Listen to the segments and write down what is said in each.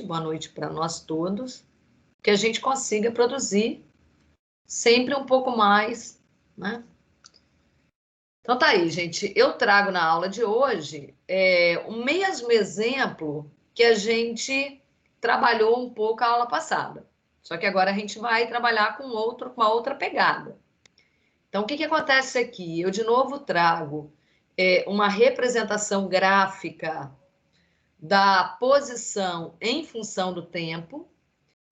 boa noite para nós todos, que a gente consiga produzir sempre um pouco mais, né? Então tá aí, gente. Eu trago na aula de hoje o mesmo exemplo que a gente trabalhou um pouco a aula passada. Só que agora a gente vai trabalhar com uma outra pegada. Então, o que acontece aqui? Eu, de novo, trago uma representação gráfica da posição em função do tempo.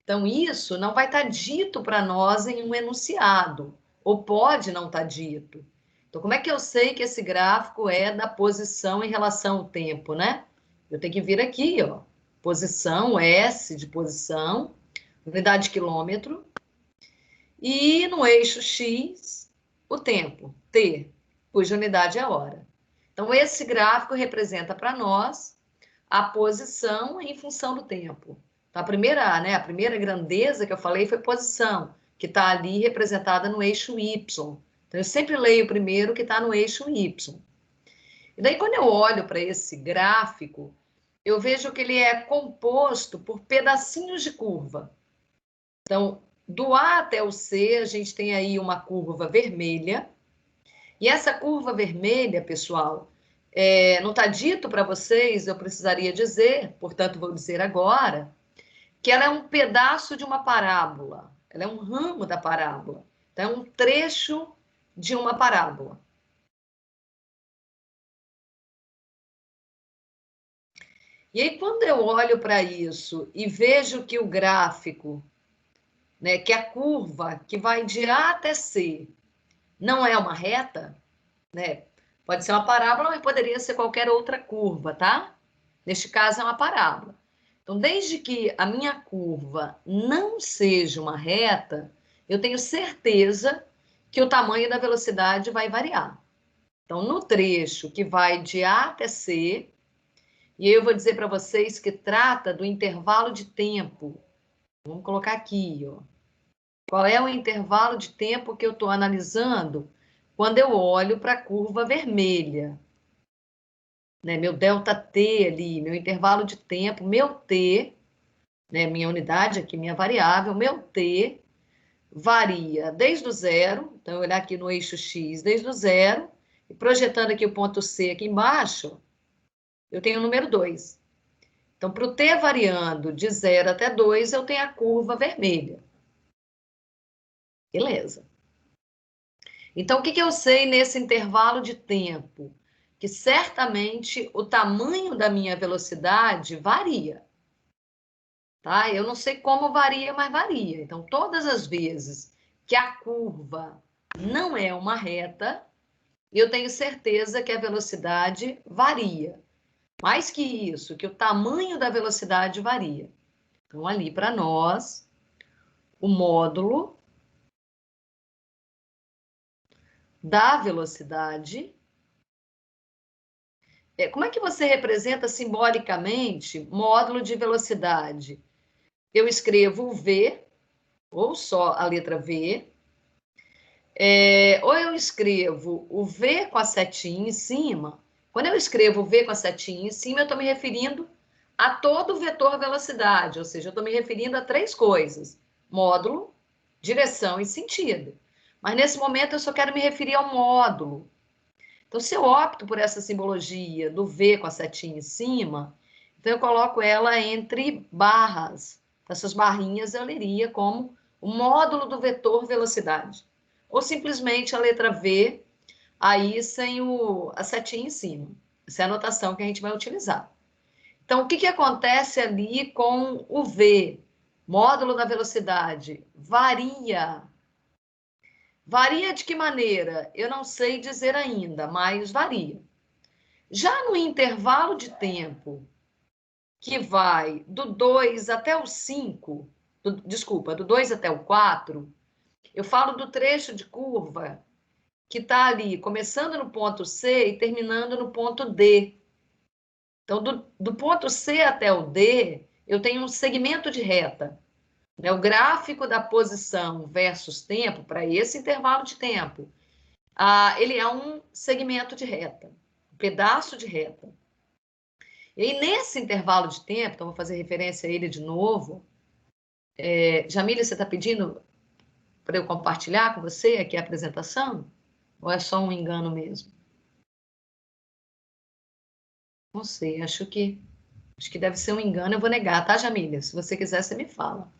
Então, isso não vai estar dito para nós em um enunciado, ou pode não estar dito. Então, como é que eu sei que esse gráfico é da posição em relação ao tempo, né? Eu tenho que vir aqui, ó, posição, S de posição, unidade de quilômetro, e no eixo X, o tempo, T, cuja unidade é hora. Então, esse gráfico representa para nós a posição em função do tempo. Então, a primeira grandeza que eu falei foi posição, que está ali representada no eixo Y. Então, eu sempre leio primeiro o que está no eixo Y. E daí, quando eu olho para esse gráfico, eu vejo que ele é composto por pedacinhos de curva. Então, do A até o C, a gente tem aí uma curva vermelha. E essa curva vermelha, pessoal, não está dito para vocês, eu precisaria dizer, portanto, vou dizer agora, que ela é um pedaço de uma parábola. Ela é um ramo da parábola. Então, é um trecho de uma parábola. E aí, quando eu olho para isso e vejo que o gráfico, né, que a curva que vai de A até C não é uma reta, né? Pode ser uma parábola, mas poderia ser qualquer outra curva, tá? Neste caso, é uma parábola. Então, desde que a minha curva não seja uma reta, eu tenho certeza que o tamanho da velocidade vai variar. Então, no trecho que vai de A até C, e eu vou dizer para vocês que trata do intervalo de tempo. Vamos colocar aqui, ó. Qual é o intervalo de tempo que eu estou analisando quando eu olho para a curva vermelha? Né? Meu ΔT ali, meu intervalo de tempo, meu T, né? Minha unidade aqui, minha variável, meu T varia desde o zero, então eu olhar aqui no eixo X, desde o zero, e projetando aqui o ponto C aqui embaixo, eu tenho o número 2. Então, para o T variando de 0 até 2, eu tenho a curva vermelha. Beleza. Então, o que eu sei nesse intervalo de tempo? Que certamente o tamanho da minha velocidade varia. Tá? Eu não sei como varia, mas varia. Então, todas as vezes que a curva não é uma reta, eu tenho certeza que a velocidade varia. Mais que isso, que o tamanho da velocidade varia. Então, ali para nós, o módulo da velocidade. Como é que você representa simbolicamente módulo de velocidade? Eu escrevo o V, ou só a letra V, ou eu escrevo o V com a setinha em cima. Quando eu escrevo o V com a setinha em cima, eu estou me referindo a todo o vetor velocidade, ou seja, eu estou me referindo a 3 coisas: módulo, direção e sentido. Mas nesse momento eu só quero me referir ao módulo. Então, se eu opto por essa simbologia do V com a setinha em cima, então eu coloco ela entre barras. Essas barrinhas eu leria como o módulo do vetor velocidade. Ou simplesmente a letra V, aí sem a setinha em cima. Essa é a notação que a gente vai utilizar. Então, o que acontece ali com o V? Módulo da velocidade varia. Varia de que maneira? Eu não sei dizer ainda, mas varia. Já no intervalo de tempo que vai do 2 até o 5, do 2 até o 4, eu falo do trecho de curva que está ali, começando no ponto C e terminando no ponto D. Então, do ponto C até o D, eu tenho um segmento de reta. Né? O gráfico da posição versus tempo, para esse intervalo de tempo, ele é um segmento de reta, um pedaço de reta. E aí, nesse intervalo de tempo, então vou fazer referência a ele de novo. Jamília, você está pedindo para eu compartilhar com você aqui a apresentação? Ou é só um engano mesmo? Não sei, acho que deve ser um engano, eu vou negar, tá, Jamília? Se você quiser, você me fala.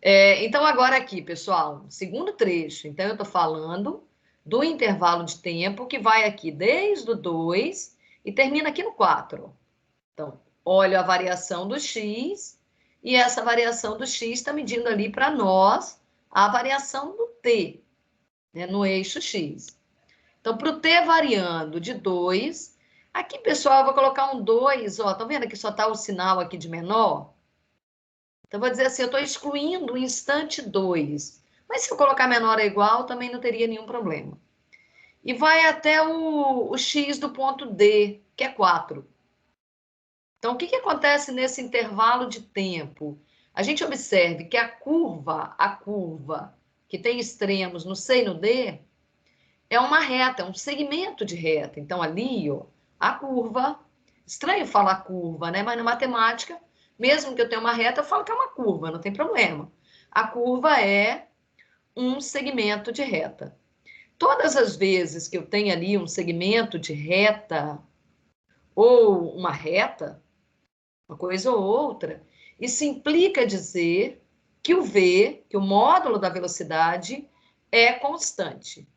Então, agora aqui, pessoal, segundo trecho. Então, eu estou falando do intervalo de tempo que vai aqui desde o 2 e termina aqui no 4. Então, olho a variação do x e essa variação do x está medindo ali para nós a variação do t, né, no eixo x. Então, para o t variando de 2, aqui, pessoal, eu vou colocar um 2, ó, tá vendo que só está o sinal aqui de menor? Então, vou dizer assim, eu estou excluindo o instante 2. Mas se eu colocar menor ou igual, também não teria nenhum problema. E vai até o x do ponto D, que é 4. Então, o que acontece nesse intervalo de tempo? A gente observe que a curva que tem extremos no C e no D, é uma reta, é um segmento de reta. Então, ali, ó, a curva, estranho falar curva, né? Mas na matemática, mesmo que eu tenha uma reta, eu falo que é uma curva, não tem problema. A curva é um segmento de reta. Todas as vezes que eu tenho ali um segmento de reta ou uma reta, uma coisa ou outra, isso implica dizer que o V, que o módulo da velocidade, é constante,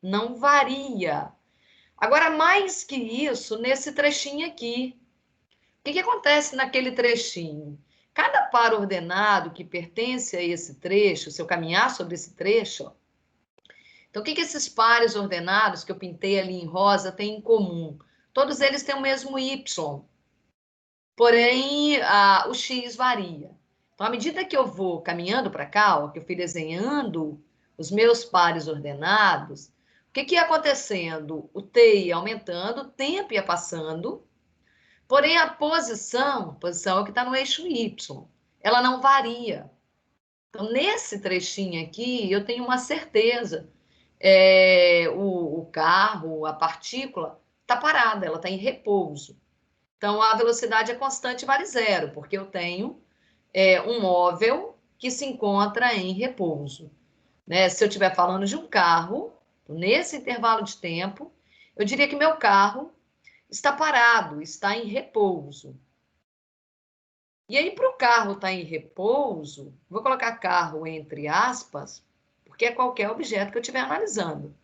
não varia. Agora, mais que isso, nesse trechinho aqui, o que acontece naquele trechinho? Cada par ordenado que pertence a esse trecho, se eu caminhar sobre esse trecho, ó, então o que esses pares ordenados que eu pintei ali em rosa têm em comum? Todos eles têm o mesmo y, porém o x varia. Então, à medida que eu vou caminhando para cá, ó, que eu fui desenhando os meus pares ordenados, o que ia acontecendo? O t ia aumentando, o tempo ia passando, porém a posição é o que está no eixo y, ela não varia. Então, nesse trechinho aqui, eu tenho uma certeza. O carro, a partícula, está parada, ela está em repouso. Então, a velocidade é constante, vale zero, porque eu tenho um móvel que se encontra em repouso. Né? Se eu estiver falando de um carro, nesse intervalo de tempo, eu diria que meu carro está parado, está em repouso. E aí, para o carro estar em repouso, vou colocar carro entre aspas, porque é qualquer objeto que eu estiver analisando.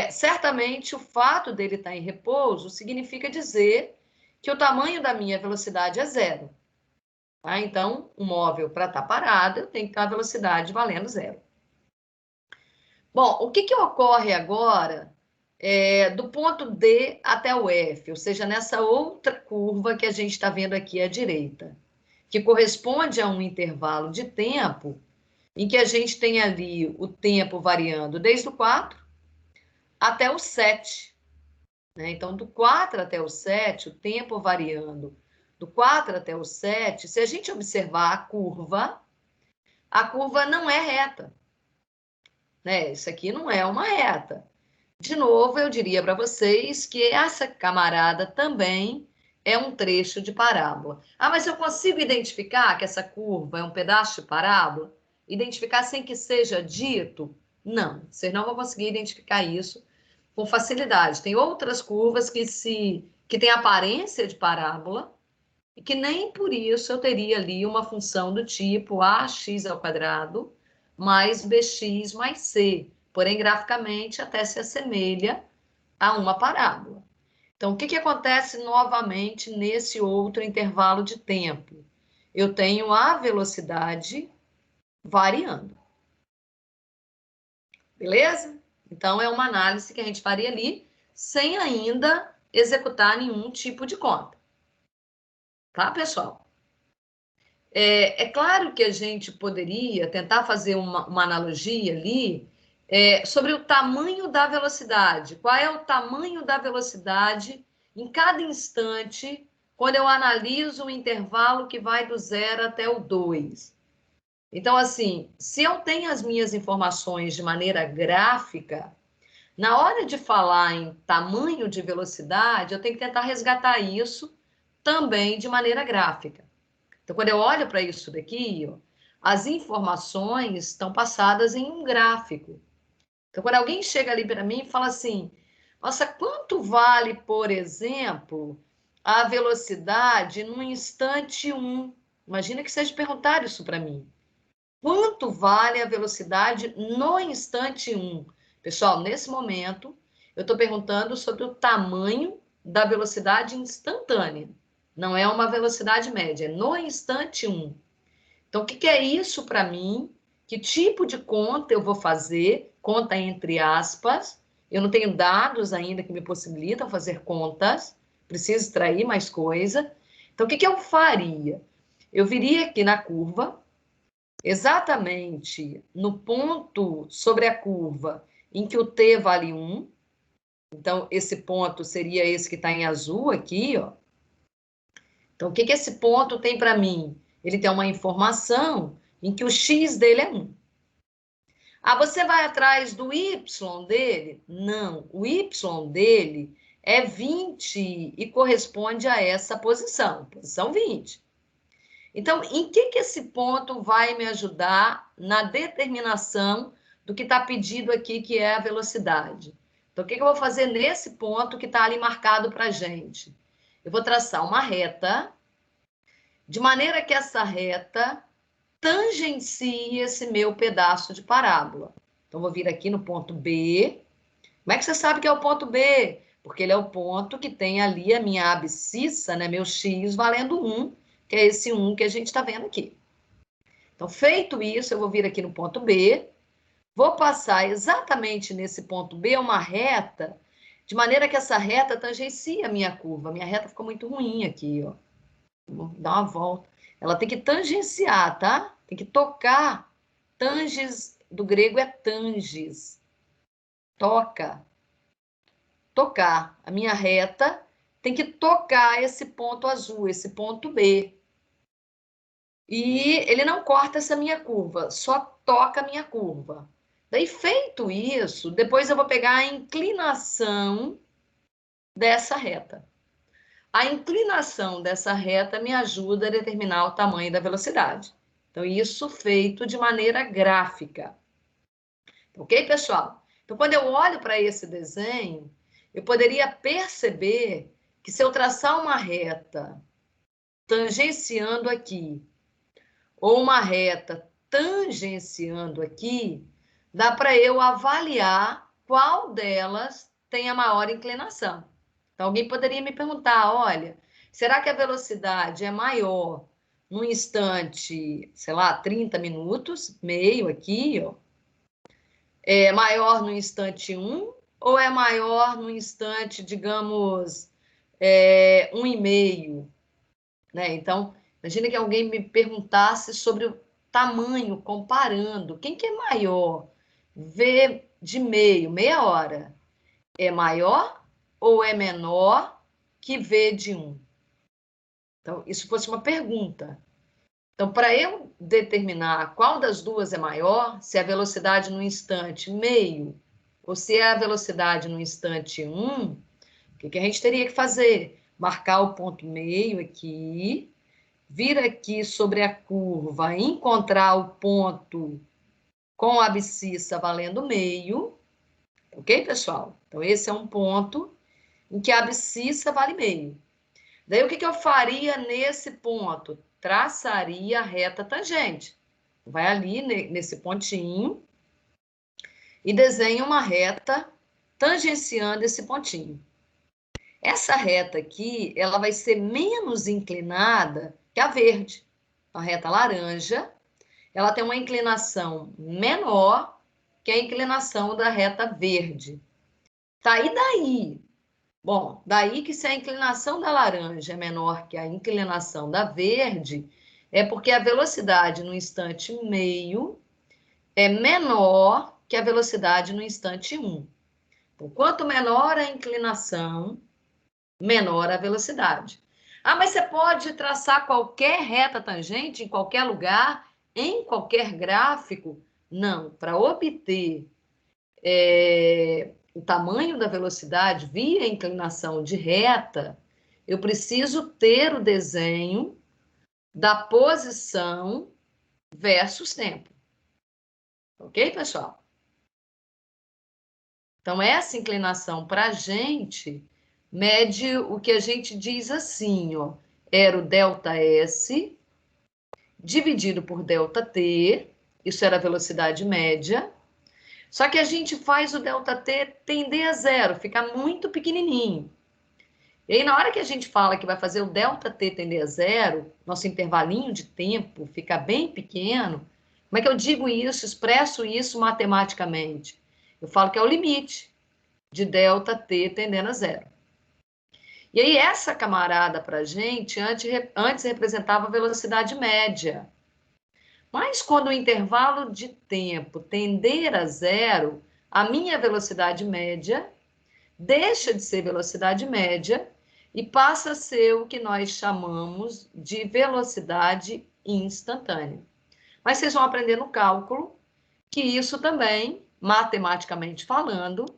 Certamente, o fato dele estar em repouso significa dizer que o tamanho da minha velocidade é zero. Tá? Então, o móvel, para estar parado, tem que ter a velocidade valendo zero. Bom, o que ocorre agora do ponto D até o F, ou seja, nessa outra curva que a gente está vendo aqui à direita, que corresponde a um intervalo de tempo em que a gente tem ali o tempo variando desde o 4 até o 7. Né? Então, do 4 até o 7, o tempo variando do 4 até o 7, se a gente observar a curva não é reta. Né? Isso aqui não é uma reta. De novo, eu diria para vocês que essa camarada também é um trecho de parábola. Ah, mas eu consigo identificar que essa curva é um pedaço de parábola? Identificar sem que seja dito? Não, vocês não vão conseguir identificar isso com facilidade. Tem outras curvas que têm aparência de parábola e que nem por isso eu teria ali uma função do tipo ax ao quadrado mais bx mais c. Porém, graficamente, até se assemelha a uma parábola. Então, o que acontece novamente nesse outro intervalo de tempo? Eu tenho a velocidade variando. Beleza? Então, é uma análise que a gente faria ali, sem ainda executar nenhum tipo de conta. Tá, pessoal? É claro que a gente poderia tentar fazer uma analogia ali sobre o tamanho da velocidade. Qual é o tamanho da velocidade em cada instante quando eu analiso o intervalo que vai do 0 até o 2? Então, assim, se eu tenho as minhas informações de maneira gráfica, na hora de falar em tamanho de velocidade, eu tenho que tentar resgatar isso também de maneira gráfica. Então, quando eu olho para isso daqui, ó, as informações estão passadas em um gráfico. Então, quando alguém chega ali para mim e fala assim, nossa, quanto vale, por exemplo, a velocidade no instante 1? Imagina que seja perguntar isso para mim. Quanto vale a velocidade no instante 1? Pessoal, nesse momento, eu estou perguntando sobre o tamanho da velocidade instantânea. Não é uma velocidade média, é no instante 1. Então, o que é isso para mim? Que tipo de conta eu vou fazer? Conta entre aspas. Eu não tenho dados ainda que me possibilitam fazer contas. Preciso extrair mais coisa. Então, o que eu faria? Eu viria aqui na curva, exatamente no ponto sobre a curva em que o t vale 1. Então, esse ponto seria esse que está em azul aqui, ó. Então, o que esse ponto tem para mim? Ele tem uma informação em que o x dele é 1. Ah, você vai atrás do y dele? Não, o y dele é 20 e corresponde a essa posição 20. Então, em que esse ponto vai me ajudar na determinação do que está pedido aqui, que é a velocidade? Então, o que eu vou fazer nesse ponto que está ali marcado para a gente? Eu vou traçar uma reta, de maneira que essa reta tangencie esse meu pedaço de parábola. Então, vou vir aqui no ponto B. Como é que você sabe que é o ponto B? Porque ele é o ponto que tem ali a minha abscissa, né, meu x valendo 1, que é esse 1 que a gente está vendo aqui. Então, feito isso, eu vou vir aqui no ponto B, vou passar exatamente nesse ponto B uma reta, de maneira que essa reta tangencie a minha curva. Minha reta ficou muito ruim aqui, ó. Vou dar uma volta. Ela tem que tangenciar, tá? Tem que tocar. Tanges, do grego é tanges. Toca. Tocar. A minha reta tem que tocar esse ponto azul, esse ponto B. E ele não corta essa minha curva, só toca a minha curva. Daí, feito isso, depois eu vou pegar a inclinação dessa reta. A inclinação dessa reta me ajuda a determinar o tamanho da velocidade. Então, isso feito de maneira gráfica. Ok, pessoal? Então, quando eu olho para esse desenho, eu poderia perceber que se eu traçar uma reta tangenciando aqui, ou uma reta tangenciando aqui, dá para eu avaliar qual delas tem a maior inclinação. Então, alguém poderia me perguntar, olha, será que a velocidade é maior num instante, sei lá, 30 minutos, meio aqui, ó, é maior no instante 1 ou é maior no instante, digamos, 1,5, né? Então, imagina que alguém me perguntasse sobre o tamanho, comparando. Quem que é maior? V de meio, meia hora, é maior ou é menor que V de 1? Então, isso fosse uma pergunta. Então, para eu determinar qual das duas é maior, se é a velocidade no instante meio ou se é a velocidade no instante 1, o que a gente teria que fazer? Marcar o ponto meio aqui, vir aqui sobre a curva, encontrar o ponto com a abscissa valendo meio, ok, pessoal? Então, esse é um ponto em que a abscissa vale meio. Daí, o que eu faria nesse ponto? Traçaria a reta tangente. Vai ali nesse pontinho e desenha uma reta tangenciando esse pontinho. Essa reta aqui, ela vai ser menos inclinada que a verde. A reta laranja, ela tem uma inclinação menor que a inclinação da reta verde. Tá, e daí? Bom, daí que se a inclinação da laranja é menor que a inclinação da verde, é porque a velocidade no instante meio é menor que a velocidade no instante 1. Então, quanto menor a inclinação, menor a velocidade. Ah, mas você pode traçar qualquer reta tangente em qualquer lugar, em qualquer gráfico? Não, para obter o tamanho da velocidade via inclinação de reta, eu preciso ter o desenho da posição versus tempo. Ok, pessoal? Então, essa inclinação para a gente mede o que a gente diz assim, ó, era o ΔS dividido por ΔT, isso era a velocidade média, só que a gente faz o ΔT tender a zero, ficar muito pequenininho. E aí, na hora que a gente fala que vai fazer o ΔT tender a zero, nosso intervalinho de tempo fica bem pequeno, como é que eu digo isso, expresso isso matematicamente? Eu falo que é o limite de ΔT tendendo a zero. E aí, essa camarada para a gente, antes representava a velocidade média. Mas quando o intervalo de tempo tender a zero, a minha velocidade média deixa de ser velocidade média e passa a ser o que nós chamamos de velocidade instantânea. Mas vocês vão aprender no cálculo que isso também, matematicamente falando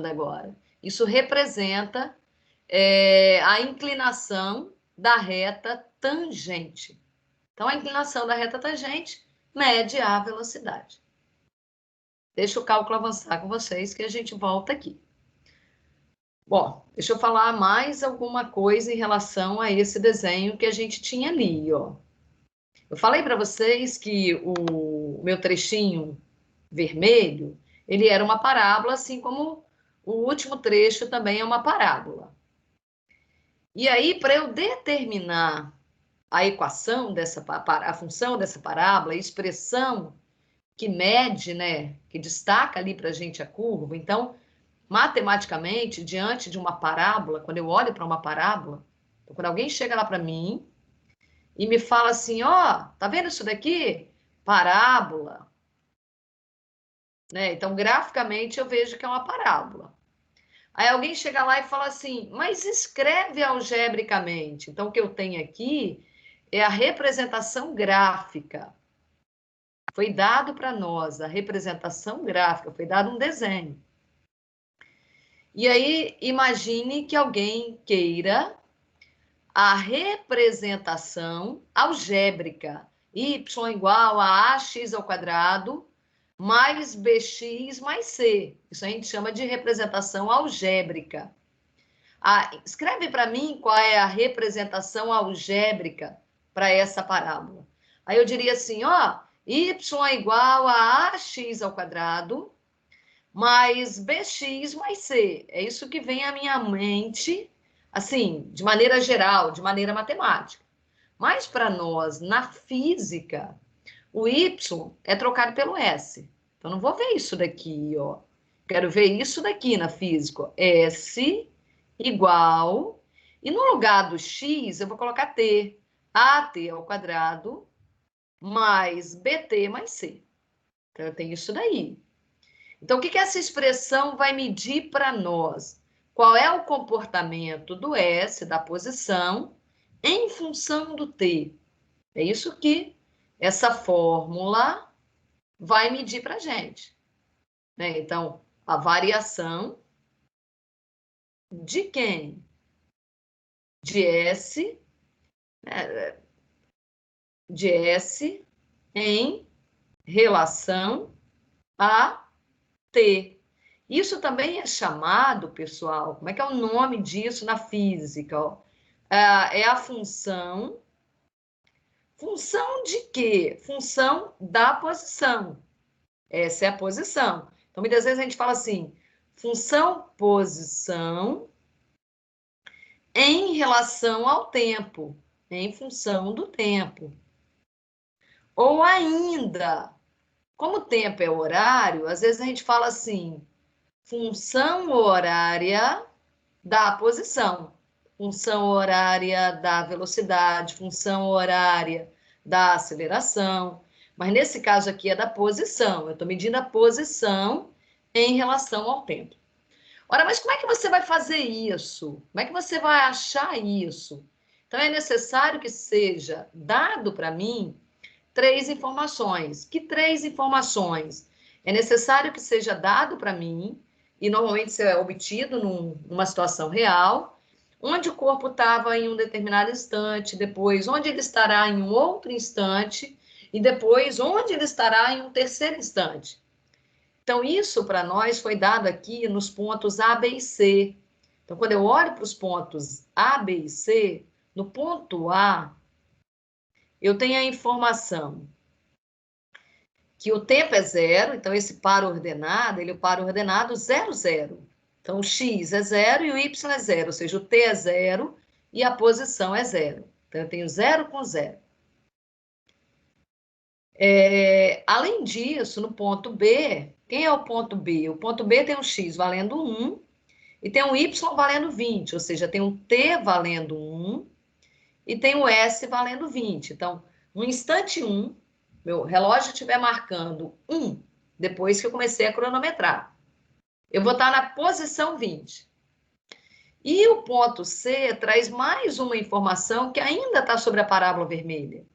agora, isso representa a inclinação da reta tangente. Então, a inclinação da reta tangente mede a velocidade. Deixa o cálculo avançar com vocês que a gente volta aqui. Bom, deixa eu falar mais alguma coisa em relação a esse desenho que a gente tinha ali, ó. Eu falei para vocês que o meu trechinho vermelho, ele era uma parábola, assim como o último trecho também é uma parábola. E aí, para eu determinar a equação a função dessa parábola, a expressão que mede, né, que destaca ali para a gente a curva, então, matematicamente, diante de uma parábola, quando eu olho para uma parábola, então, quando alguém chega lá para mim e me fala assim, ó, tá vendo isso daqui? Parábola. Né? Então, graficamente, eu vejo que é uma parábola. Aí alguém chega lá e fala assim, mas escreve algebricamente. Então, o que eu tenho aqui é a representação gráfica. Foi dado para nós a representação gráfica, foi dado um desenho. E aí, imagine que alguém queira a representação algébrica. Y igual a ax ao quadrado mais bx mais c. Isso a gente chama de representação algébrica. Escreve para mim qual é a representação algébrica para essa parábola. Aí eu diria assim, ó, y igual a ax ao quadrado mais bx mais c. É isso que vem à minha mente, assim, de maneira geral, de maneira matemática. Mas para nós, na física, o y é trocado pelo s. Então, não vou ver isso daqui, ó. Quero ver isso daqui na física. Ó. S igual... E no lugar do x, eu vou colocar t. AT ao quadrado mais BT mais C. Então, eu tenho isso daí. Então, o que essa expressão vai medir para nós? Qual é o comportamento do S, da posição, em função do T? É isso que essa fórmula vai medir para a gente. Né? Então, a variação de quem? De S, de S em relação a T. Isso também é chamado, pessoal, como é que é o nome disso na física? Ó? É a função. Função de quê? Função da posição. Essa é a posição. Então, muitas vezes a gente fala assim, função posição em relação ao tempo, em função do tempo. Ou ainda, como o tempo é horário, às vezes a gente fala assim, função horária da posição, função horária da velocidade, função horária da aceleração. Mas nesse caso aqui é da posição, eu estou medindo a posição em relação ao tempo. Ora, mas como é que você vai fazer isso? Como é que você vai achar isso? Então, é necessário que seja dado para mim 3 informações. Que 3 informações? É necessário que seja dado para mim e normalmente isso é obtido numa situação real, onde o corpo estava em um determinado instante, depois onde ele estará em um outro instante, e depois onde ele estará em um terceiro instante. Então, isso para nós foi dado aqui nos pontos A, B e C. Então, quando eu olho para os pontos A, B e C, no ponto A, eu tenho a informação que o tempo é zero, então esse par ordenado, ele é o par ordenado 0, 0. Então, o x é zero e o y é zero, ou seja, o t é zero e a posição é zero. Então, eu tenho 0 com 0. Além disso, no ponto B, quem é o ponto B? O ponto B tem um x valendo 1 e tem um y valendo 20, ou seja, tem um t valendo 1 e tem o s valendo 20. Então, no instante 1, meu relógio estiver marcando 1, depois que eu comecei a cronometrar, eu vou estar na posição 20. E o ponto C traz mais uma informação que ainda está sobre a parábola vermelha.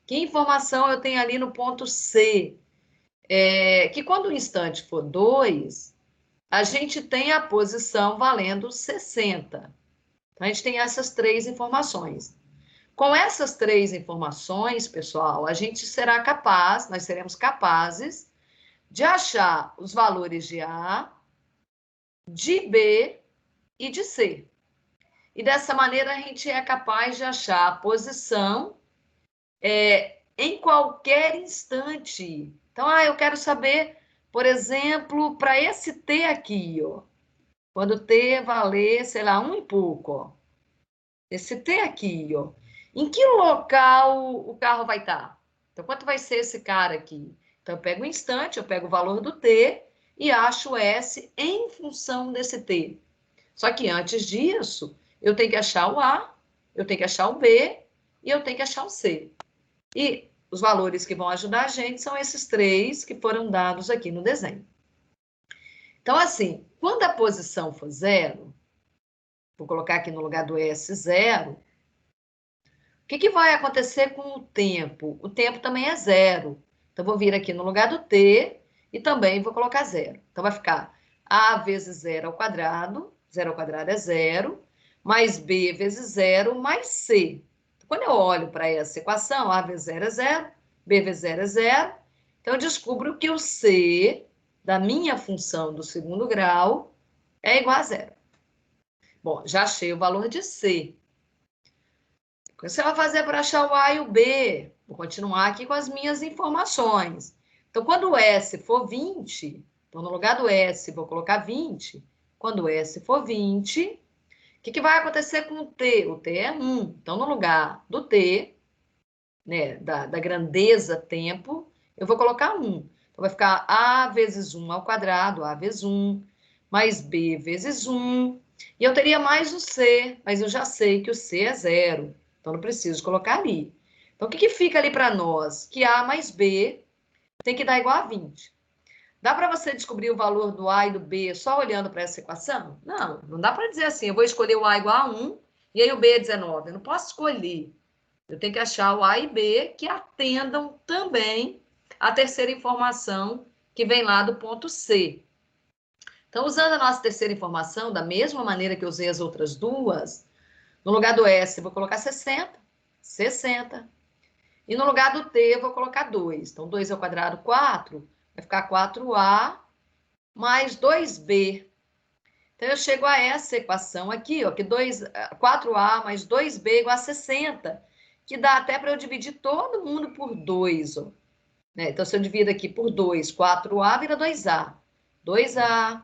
Que informação eu tenho ali no ponto C? Que quando o instante for 2, a gente tem a posição valendo 60. Então, a gente tem essas 3 informações. Com essas 3 informações, pessoal, a gente será capaz, nós seremos capazes de achar os valores de A, de B e de C. E dessa maneira a gente é capaz de achar a posição em qualquer instante. Então, eu quero saber, por exemplo, para esse T aqui, ó, quando T valer, sei lá, 1 e pouco, ó, esse T aqui, ó, em que local o carro vai estar? Então, quanto vai ser esse cara aqui? Então, eu pego o instante, eu pego o valor do T e acho o S em função desse T. Só que antes disso, eu tenho que achar o A, eu tenho que achar o B e eu tenho que achar o C. E os valores que vão ajudar a gente são esses 3 que foram dados aqui no desenho. Então, assim, quando a posição for 0, vou colocar aqui no lugar do S 0, o que vai acontecer com o tempo? O tempo também é 0. Então, vou vir aqui no lugar do T e também vou colocar 0. Então, vai ficar A vezes 0 ao quadrado, 0 ao quadrado é 0, mais B vezes 0, mais C. Quando eu olho para essa equação, A vezes 0 é 0, B vezes 0 é 0, então eu descubro que o C da minha função do segundo grau é igual a 0. Bom, já achei o valor de C. O que você vai fazer para achar o A e o B? Vou continuar aqui com as minhas informações. Então, quando o S for 20, então no lugar do S vou colocar 20. Quando o S for 20, o que vai acontecer com o T? O T é 1. Então, no lugar do T, né, da grandeza tempo, eu vou colocar 1. Então, vai ficar A vezes 1 ao quadrado, A vezes 1, mais B vezes 1. E eu teria mais o C, mas eu já sei que o C é 0. Então, não preciso colocar ali. Então, o que fica ali para nós? Que A mais B tem que dar igual a 20. Dá para você descobrir o valor do A e do B só olhando para essa equação? Não, não dá para dizer assim, eu vou escolher o A igual a 1 e aí o B é 19. Eu não posso escolher. Eu tenho que achar o A e B que atendam também a terceira informação que vem lá do ponto C. Então, usando a nossa terceira informação, da mesma maneira que eu usei as outras duas, no lugar do S, vou colocar 60, 60. E no lugar do T, vou colocar 2. Então, 2 ao quadrado, 4. Vai ficar 4A mais 2B. Então, eu chego a essa equação aqui, ó, que 4A mais 2B igual a 60, que dá até para eu dividir todo mundo por 2. Ó, né? Então, se eu divido aqui por 2, 4A vira 2A. 2A,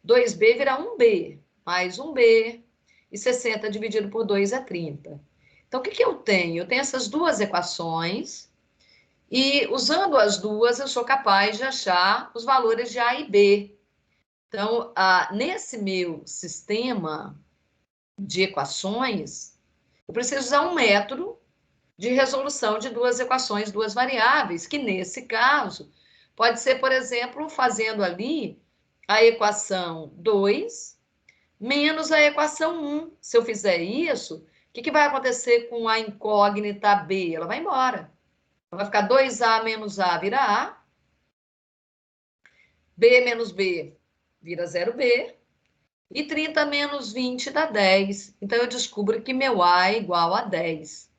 2B vira 1B, mais 1B, e 60 dividido por 2 é 30. Então, o que eu tenho? Eu tenho essas duas equações, e usando as duas, eu sou capaz de achar os valores de A e B. Então, nesse meu sistema de equações, eu preciso usar um método de resolução de duas equações, duas variáveis, que nesse caso pode ser, por exemplo, fazendo ali a equação 2 menos a equação 1. Se eu fizer isso, o que vai acontecer com a incógnita B? Ela vai embora. Vai ficar 2A menos A vira A, B menos B vira 0B. E 30 menos 20 dá 10. Então, eu descubro que meu A é igual a 10.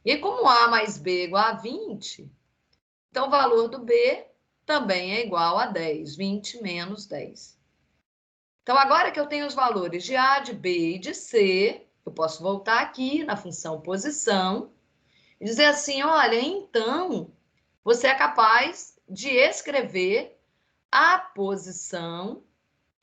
E como A mais B é igual a 20, então o valor do B também é igual a 10. 20 menos 10. Então, agora que eu tenho os valores de A, de B e de C, eu posso voltar aqui na função posição e dizer assim, olha, então, você é capaz de escrever a posição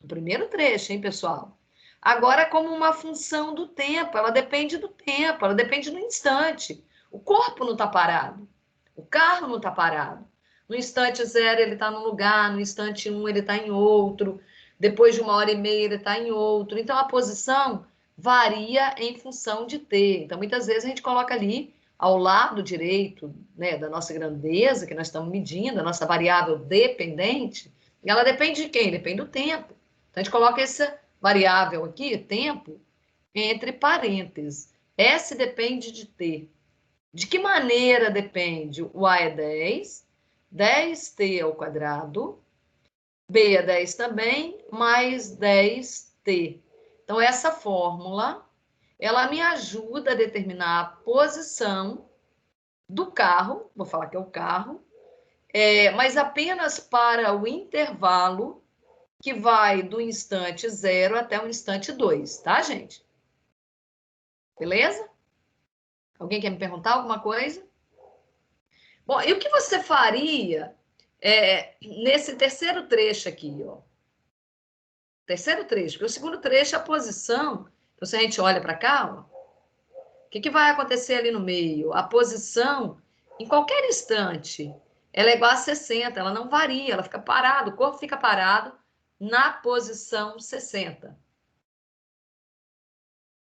do primeiro trecho, hein, pessoal? Agora, como uma função do tempo, ela depende do tempo, ela depende do instante. O corpo não está parado, o carro não está parado. No instante 0, ele está num lugar, no instante 1, ele está em outro, depois de 1h30, ele está em outro. Então, a posição varia em função de t. Então, muitas vezes a gente coloca ali ao lado direito, né, da nossa grandeza, que nós estamos medindo, a nossa variável dependente, e ela depende de quem? Depende do tempo. Então, a gente coloca essa variável aqui, tempo, entre parênteses. S depende de T. De que maneira depende? O A é 10, 10T ao quadrado, B é 10 também, mais 10T. Então, essa fórmula, ela me ajuda a determinar a posição do carro, vou falar que é o carro, mas apenas para o intervalo que vai do instante 0 até o instante 2, tá, gente? Beleza? Alguém quer me perguntar alguma coisa? Bom, e o que você faria nesse terceiro trecho aqui, ó? Terceiro trecho, porque o segundo trecho é a posição. Então, se a gente olha para cá, ó, o que vai acontecer ali no meio? A posição, em qualquer instante, ela é igual a 60, ela não varia, ela fica parada, o corpo fica parado na posição 60.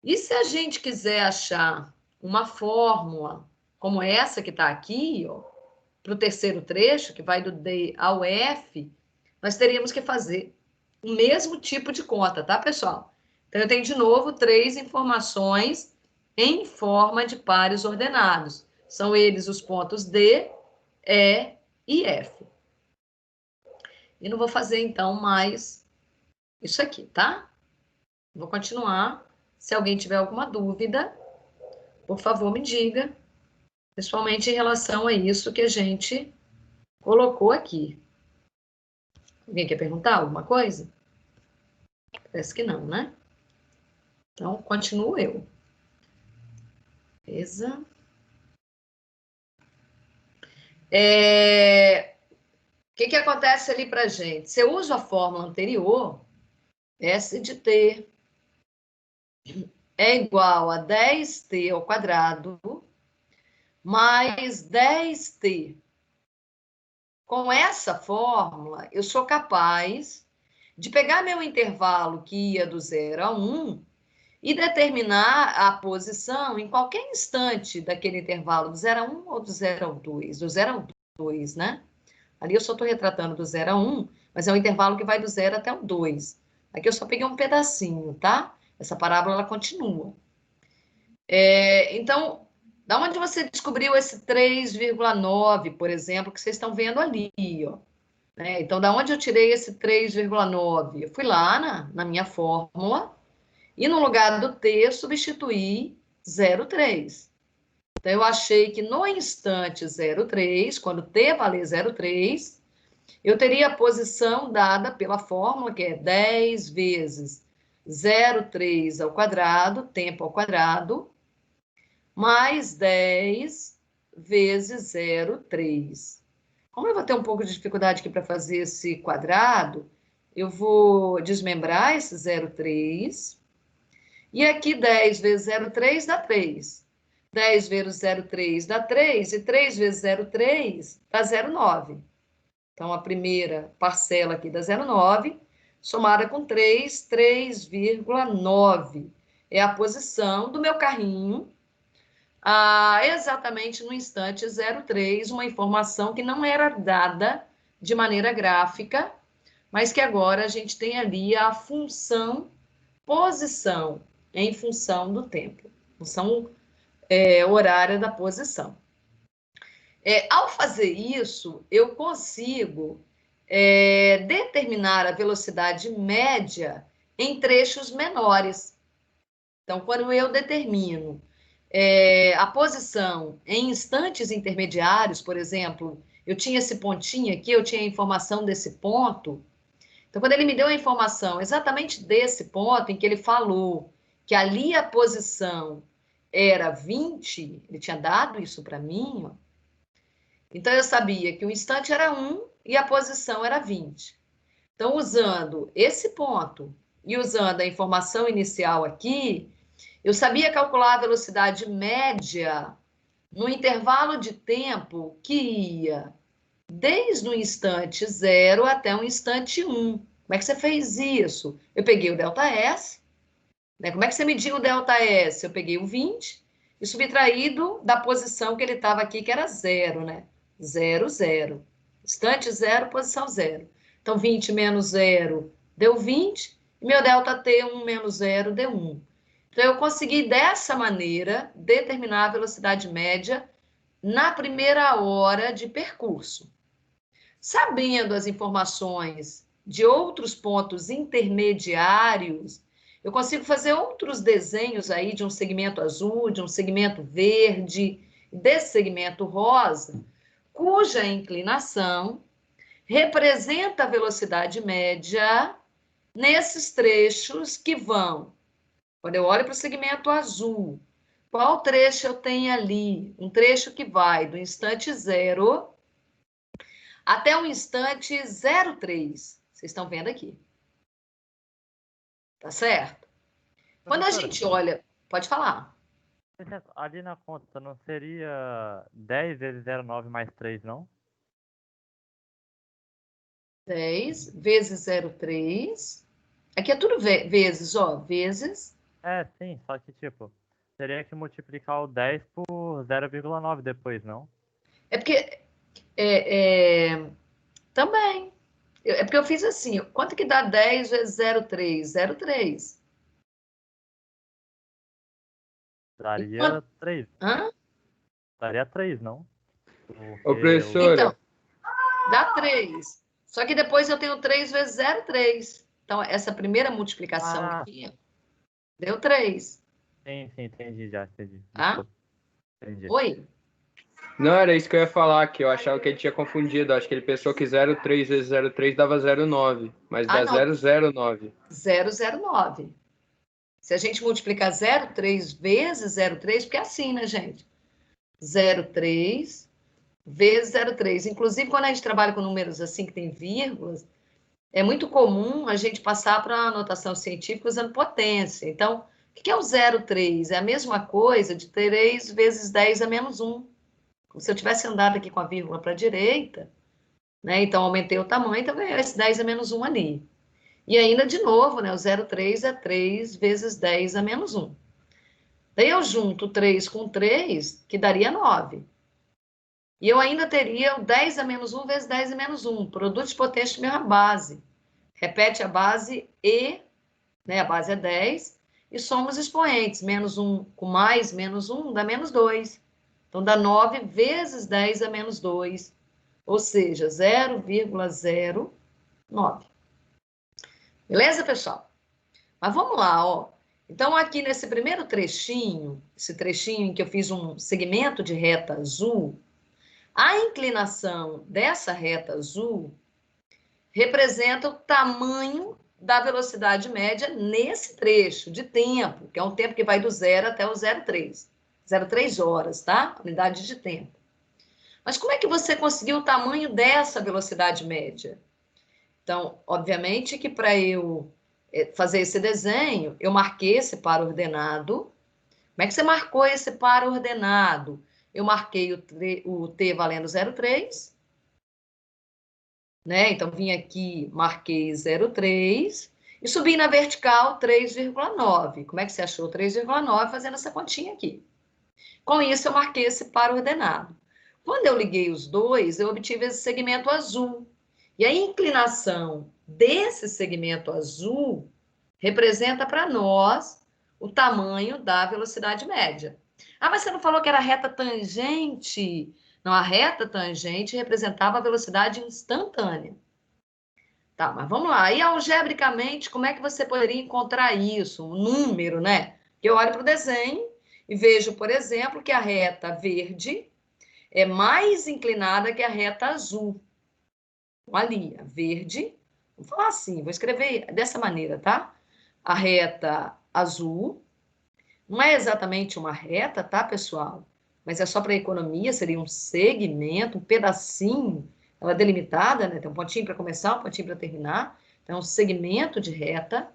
E se a gente quiser achar uma fórmula como essa que está aqui, para o terceiro trecho, que vai do D ao F, nós teríamos que fazer o mesmo tipo de conta, tá, pessoal? Então, eu tenho, de novo, 3 informações em forma de pares ordenados. São eles os pontos D, E e F. E não vou fazer, então, mais isso aqui, tá? Vou continuar. Se alguém tiver alguma dúvida, por favor, me diga, principalmente em relação a isso que a gente colocou aqui. Alguém quer perguntar alguma coisa? Parece que não, né? Então, continuo eu. Beleza? O que acontece ali para gente? Se eu uso a fórmula anterior, S de T é igual a 10T ao quadrado mais 10T. Com essa fórmula, eu sou capaz de pegar meu intervalo que ia do 0 a 1 e determinar a posição em qualquer instante daquele intervalo, do 0 a 1 ou do 0 ao 2, do 0 ao 2, né? Ali eu só estou retratando do 0 a 1, mas é um intervalo que vai do 0 até o 2. Aqui eu só peguei um pedacinho, tá? Essa parábola, ela continua. Então, da onde você descobriu esse 3,9, por exemplo, que vocês estão vendo ali, ó? Né? Então, da onde eu tirei esse 3,9? Eu fui lá na minha fórmula e no lugar do T substituí 0,3. Então, eu achei que no instante 0,3, quando T valer 0,3, eu teria a posição dada pela fórmula, que é 10 vezes 0,3 ao quadrado, tempo ao quadrado, mais 10 vezes 0,3. Como eu vou ter um pouco de dificuldade aqui para fazer esse quadrado, eu vou desmembrar esse 0,3. E aqui 10 vezes 0,3 dá 3. 10 vezes 0,3 dá 3. E 3 vezes 0,3 dá 0,9. Então, a primeira parcela aqui dá 0,9, somada com 3, 3,9. É a posição do meu carrinho exatamente no instante 0,3, uma informação que não era dada de maneira gráfica, mas que agora a gente tem ali a função posição em função do tempo, função horária da posição. Ao fazer isso, eu consigo determinar a velocidade média em trechos menores. Então, quando eu determino a posição em instantes intermediários, por exemplo, eu tinha esse pontinho aqui, eu tinha a informação desse ponto. Então, quando ele me deu a informação exatamente desse ponto, em que ele falou que ali a posição era 20, ele tinha dado isso para mim, ó. Então, eu sabia que o instante era 1 e a posição era 20. Então, usando esse ponto e usando a informação inicial aqui, eu sabia calcular a velocidade média no intervalo de tempo que ia desde o instante 0 até o instante 1. Como é que você fez isso? Eu peguei o ΔS, né? Como é que você mediu o ΔS? Eu peguei o 20 e subtraído da posição que ele estava aqui, que era 0, né? 0, 0. Instante 0, posição 0. Então, 20 menos 0 deu 20, e meu ΔT 1 menos 0 deu 1. Então, eu consegui, dessa maneira, determinar a velocidade média na primeira hora de percurso. Sabendo as informações de outros pontos intermediários, eu consigo fazer outros desenhos aí de um segmento azul, de um segmento verde, desse segmento rosa, cuja inclinação representa a velocidade média nesses trechos que vão. Quando eu olho para o segmento azul, qual trecho eu tenho ali? Um trecho que vai do instante 0 até o instante 03. Vocês estão vendo aqui. Tá certo? Quando a Professora, gente olha, pode falar. ali na conta não seria 10 vezes 0,9 mais 3, não? 10 vezes 03. Aqui é tudo vezes, ó. Vezes. É, sim, só que tipo, teria que multiplicar o 10 por 0,9 depois, não? É porque. Também. É porque eu fiz assim. Quanto que dá 10 vezes 03? 03. Daria Enquanto, 3. hã? Daria 3, não? Ô, Porque Então, professora, dá 3. Só que depois eu tenho 3 vezes 03. Então, essa primeira multiplicação Ah, aqui deu 3. sim, entendi já, entendi. Tá? Desculpa, entendi. Oi? não era isso que eu ia falar, que eu achava que ele tinha confundido. Acho que ele pensou que 03 vezes 03 dava 09, mas Ah, dá não. 009. 009. Se a gente multiplicar 0,3 vezes 0,3, porque é assim, né, gente? 0,3 vezes 0,3. Inclusive, quando a gente trabalha com números assim, que tem vírgulas, é muito comum a gente passar para a notação científica usando potência. Então, o que é o 0,3? É a mesma coisa de 3 vezes 10 a menos 1. Como se eu tivesse andado aqui com a vírgula para a direita, né? Então, aumentei o tamanho, então veio esse 10 a menos 1 ali. E ainda, de novo, né, o 0,3 é 3 vezes 10 a menos 1. Daí eu junto 3 com 3, que daria 9. E eu ainda teria o 10 a menos 1 vezes 10 a menos 1, produto de potência de mesma base. Repete a base e, né, a base é 10, e somos expoentes. Menos 1 com mais menos 1 dá menos 2. Então, dá 9 vezes 10 a menos 2, ou seja, 0,09. Beleza, pessoal? Mas vamos lá, ó. Então, aqui nesse primeiro trechinho, esse trechinho em que eu fiz um segmento de reta azul, a inclinação dessa reta azul representa o tamanho da velocidade média nesse trecho de tempo, que é um tempo que vai do 0 até o 0,3. 0,3 horas, tá? Unidade de tempo. Mas como é que você conseguiu o tamanho dessa velocidade média? Então, obviamente que para eu fazer esse desenho, eu marquei esse par ordenado. Como é que você marcou esse par ordenado? Eu marquei o T valendo 0,3, né? Então, vim aqui, marquei 0,3 e subi na vertical 3,9. Como é que você achou 3,9 fazendo essa continha aqui? Com isso, eu marquei esse par ordenado. Quando eu liguei os dois, eu obtive esse segmento azul. E a inclinação desse segmento azul representa para nós o tamanho da velocidade média. Ah, mas você não falou que era reta tangente? Não, a reta tangente representava a velocidade instantânea. Tá, mas vamos lá. E algebricamente, como é que você poderia encontrar isso? Um número, né? Eu olho para o desenho e vejo, por exemplo, que a reta verde é mais inclinada que a reta azul. Ali, a verde, vou falar assim, vou escrever dessa maneira, tá? A reta azul não é exatamente uma reta, tá, pessoal? Mas é só para economia, seria um segmento, um pedacinho, ela é delimitada, né? Tem um pontinho para começar, um pontinho para terminar. Então, um segmento de reta.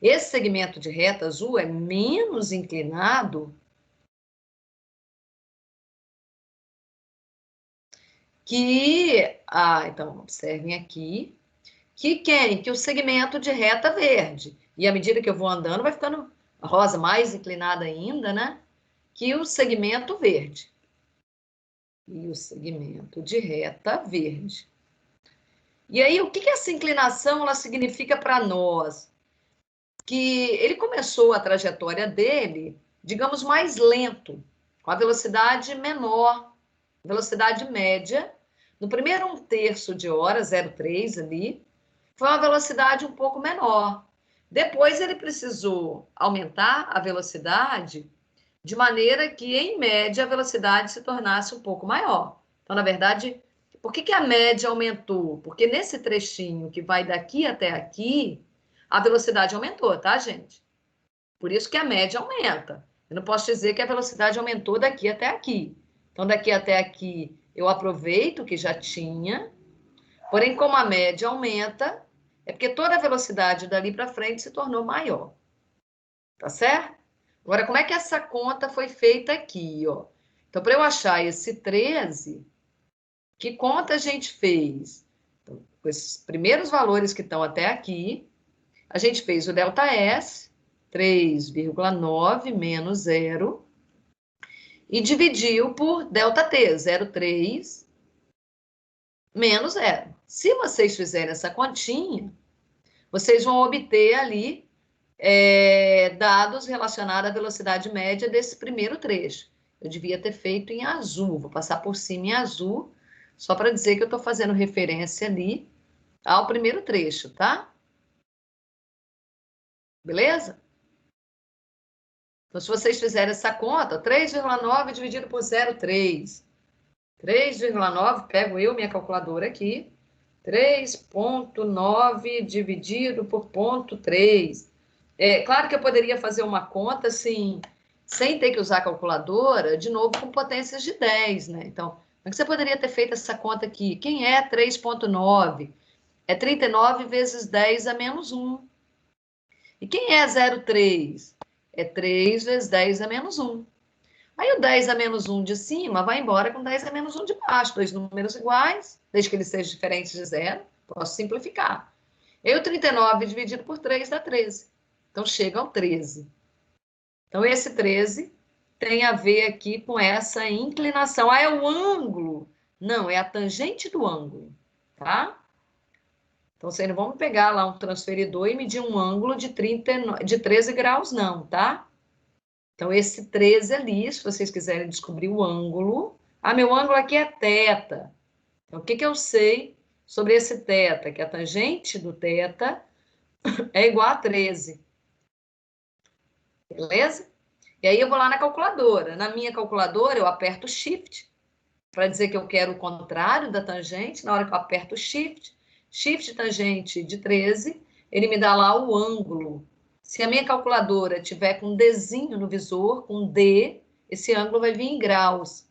Esse segmento de reta azul é menos inclinado que... Ah, então, observem aqui. Que quem? Que o segmento de reta verde. E à medida que eu vou andando, vai ficando a rosa mais inclinada ainda, né? Que o segmento verde. E o segmento de reta verde. E aí, o que essa inclinação ela significa para nós? Que ele começou a trajetória dele, digamos, mais lento, com a velocidade menor, velocidade média. No primeiro 1/3 de hora, 0,3 ali, foi uma velocidade um pouco menor. Depois ele precisou aumentar a velocidade de maneira que, em média, a velocidade se tornasse um pouco maior. Então, na verdade, por que a média aumentou? Porque nesse trechinho que vai daqui até aqui, a velocidade aumentou, tá, gente? Por isso que a média aumenta. Eu não posso dizer que a velocidade aumentou daqui até aqui. Então, daqui até aqui, eu aproveito o que já tinha, porém, como a média aumenta, é porque toda a velocidade dali para frente se tornou maior. Tá certo? Agora, como é que essa conta foi feita aqui, ó? Então, para eu achar esse 13, que conta a gente fez? Então, com esses primeiros valores que estão até aqui, a gente fez o ΔS, 3,9 menos 0, e dividiu por ΔT, 0,3 menos 0. Se vocês fizerem essa continha, vocês vão obter ali dados relacionados à velocidade média desse primeiro trecho. Eu devia ter feito em azul, vou passar por cima em azul, só para dizer que eu estou fazendo referência ali ao primeiro trecho, tá? Beleza? Então, se vocês fizerem essa conta, 3,9 dividido por 0,3. 3,9, pego eu, minha calculadora aqui. 3,9 dividido por 0,3. É claro que eu poderia fazer uma conta assim, sem ter que usar a calculadora, de novo com potências de 10, né? Então, como é que você poderia ter feito essa conta aqui? Quem é 3,9? É 39 vezes 10 a menos 1. E quem é 0,3? É 3 vezes 10 a menos 1. Aí o 10 a menos 1 de cima vai embora com 10 a menos 1 de baixo. Dois números iguais, desde que eles sejam diferentes de zero, posso simplificar. E aí o 39 dividido por 3 dá 13. Então chega ao 13. Então esse 13 tem a ver aqui com essa inclinação. Ah, é o ângulo. Não, é a tangente do ângulo, tá? Então, vocês não vão pegar lá um transferidor e medir um ângulo de 13 graus, não, tá? Então, esse 13 ali, se vocês quiserem descobrir o ângulo... Ah, meu ângulo aqui é θ. Então, o que eu sei sobre esse θ? Que a tangente do θ é igual a 13. Beleza? E aí, eu vou lá na calculadora. Na minha calculadora, eu aperto Shift para dizer que eu quero o contrário da tangente. Na hora que eu aperto Shift tangente de 13, ele me dá lá o ângulo. Se a minha calculadora tiver com um Dzinho no visor, com D, esse ângulo vai vir em graus.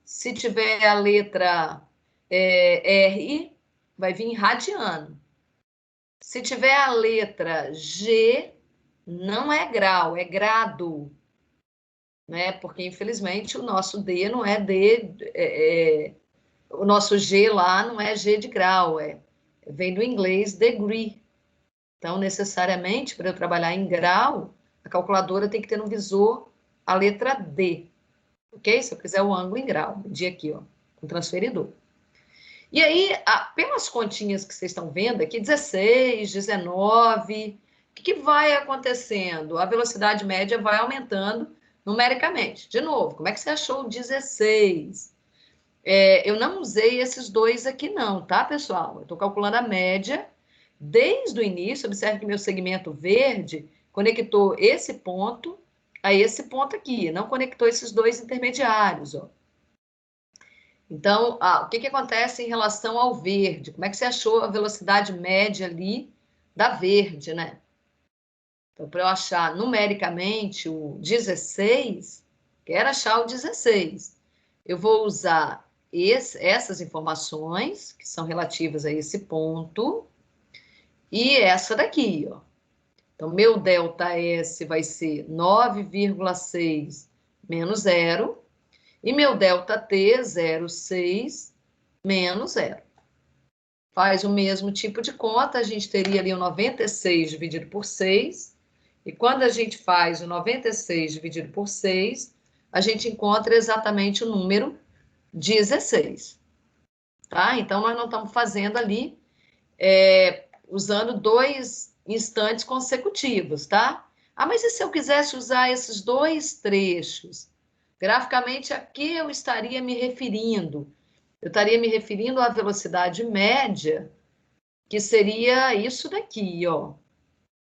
Se tiver a letra R, vai vir em radiano. Se tiver a letra G, não é grau, é grado. Né? Porque, infelizmente, o nosso D não é D... o nosso G lá não é G de grau, vem do inglês degree. Então, necessariamente, para eu trabalhar em grau, a calculadora tem que ter no visor a letra D. Ok? Se eu quiser o ângulo em grau, medir aqui, ó, com transferidor. E aí, pelas continhas que vocês estão vendo aqui, 16, 19, o que vai acontecendo? A velocidade média vai aumentando numericamente. De novo, como é que você achou o 16? eu não usei esses dois aqui não, tá, pessoal? Eu estou calculando a média desde o início. Observe que meu segmento verde conectou esse ponto a esse ponto aqui, não conectou esses dois intermediários, ó. Então, o que acontece em relação ao verde? Como é que você achou a velocidade média ali da verde, né? Então, para eu achar numericamente o 16, quero achar o 16. Eu vou usar essas informações, que são relativas a esse ponto, e essa daqui, ó. Então, meu ΔS vai ser 9,6 menos 0, e meu ΔT, 0,6 menos 0. Faz o mesmo tipo de conta, a gente teria ali o 96 dividido por 6, e quando a gente faz o 96 dividido por 6, a gente encontra exatamente o número 16, tá? Então, nós não estamos fazendo ali, usando dois instantes consecutivos, tá? Mas e se eu quisesse usar esses dois trechos? Graficamente, a que eu estaria me referindo? Eu estaria me referindo à velocidade média, que seria isso daqui, ó.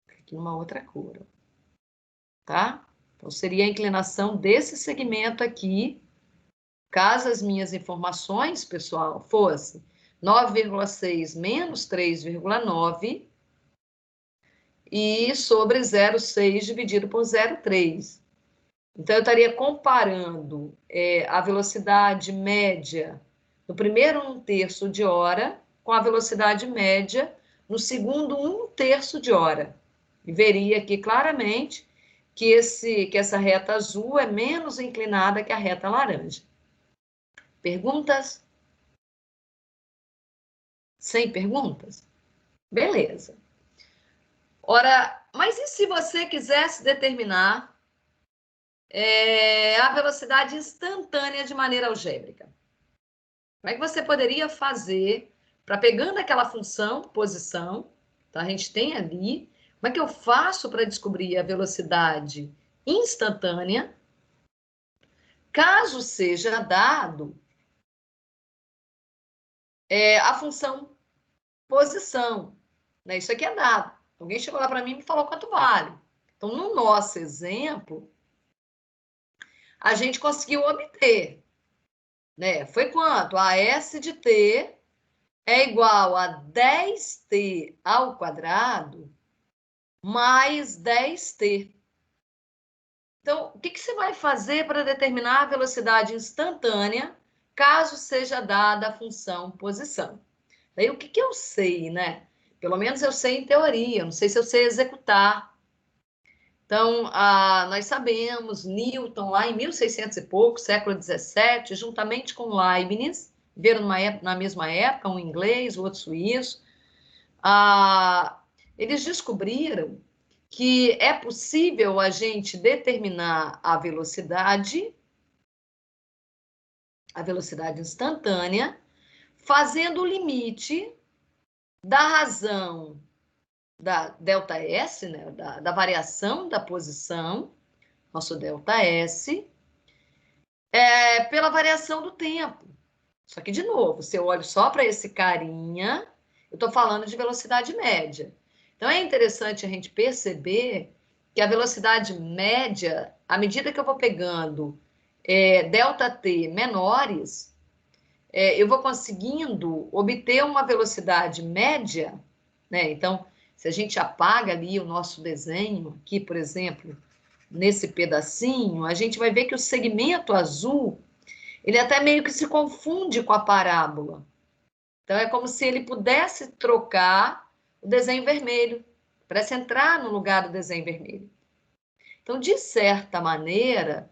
Aqui numa outra cor, ó. Tá? Então, seria a inclinação desse segmento aqui, caso as minhas informações, pessoal, fossem 9,6 menos 3,9 e sobre 0,6 dividido por 0,3. Então, eu estaria comparando a velocidade média no primeiro 1/3 de hora com a velocidade média no segundo 1/3 de hora. E veria aqui claramente que essa reta azul é menos inclinada que a reta laranja. Perguntas? Sem perguntas? Beleza. Ora, mas e se você quisesse determinar a velocidade instantânea de maneira algébrica? Como é que você poderia fazer para, pegando aquela função, posição, tá? A gente tem ali, como é que eu faço para descobrir a velocidade instantânea, caso seja dado a função posição, né? Isso aqui é dado. Alguém chegou lá para mim e me falou quanto vale. Então, no nosso exemplo, a gente conseguiu obter, né? Foi quanto? A S de t é igual a 10t ao quadrado mais 10t. Então, o que você vai fazer para determinar a velocidade instantânea, caso seja dada a função posição? Daí, o que eu sei, né? Pelo menos eu sei em teoria, não sei se eu sei executar. Então, nós sabemos, Newton, lá em 1600 e pouco, século 17, juntamente com Leibniz, viram na mesma época, um inglês, o outro suíço, eles descobriram que é possível a gente determinar a velocidade instantânea, fazendo o limite da razão da ΔS, né, da variação da posição, nosso ΔS, pela variação do tempo. Só que, de novo, se eu olho só para esse carinha, eu estou falando de velocidade média. Então, é interessante a gente perceber que a velocidade média, à medida que eu vou pegando ΔT menores, eu vou conseguindo obter uma velocidade média, né? Então, se a gente apaga ali o nosso desenho, aqui, por exemplo, nesse pedacinho, a gente vai ver que o segmento azul, ele até meio que se confunde com a parábola. Então, é como se ele pudesse trocar o desenho vermelho, parece entrar no lugar do desenho vermelho. Então, de certa maneira,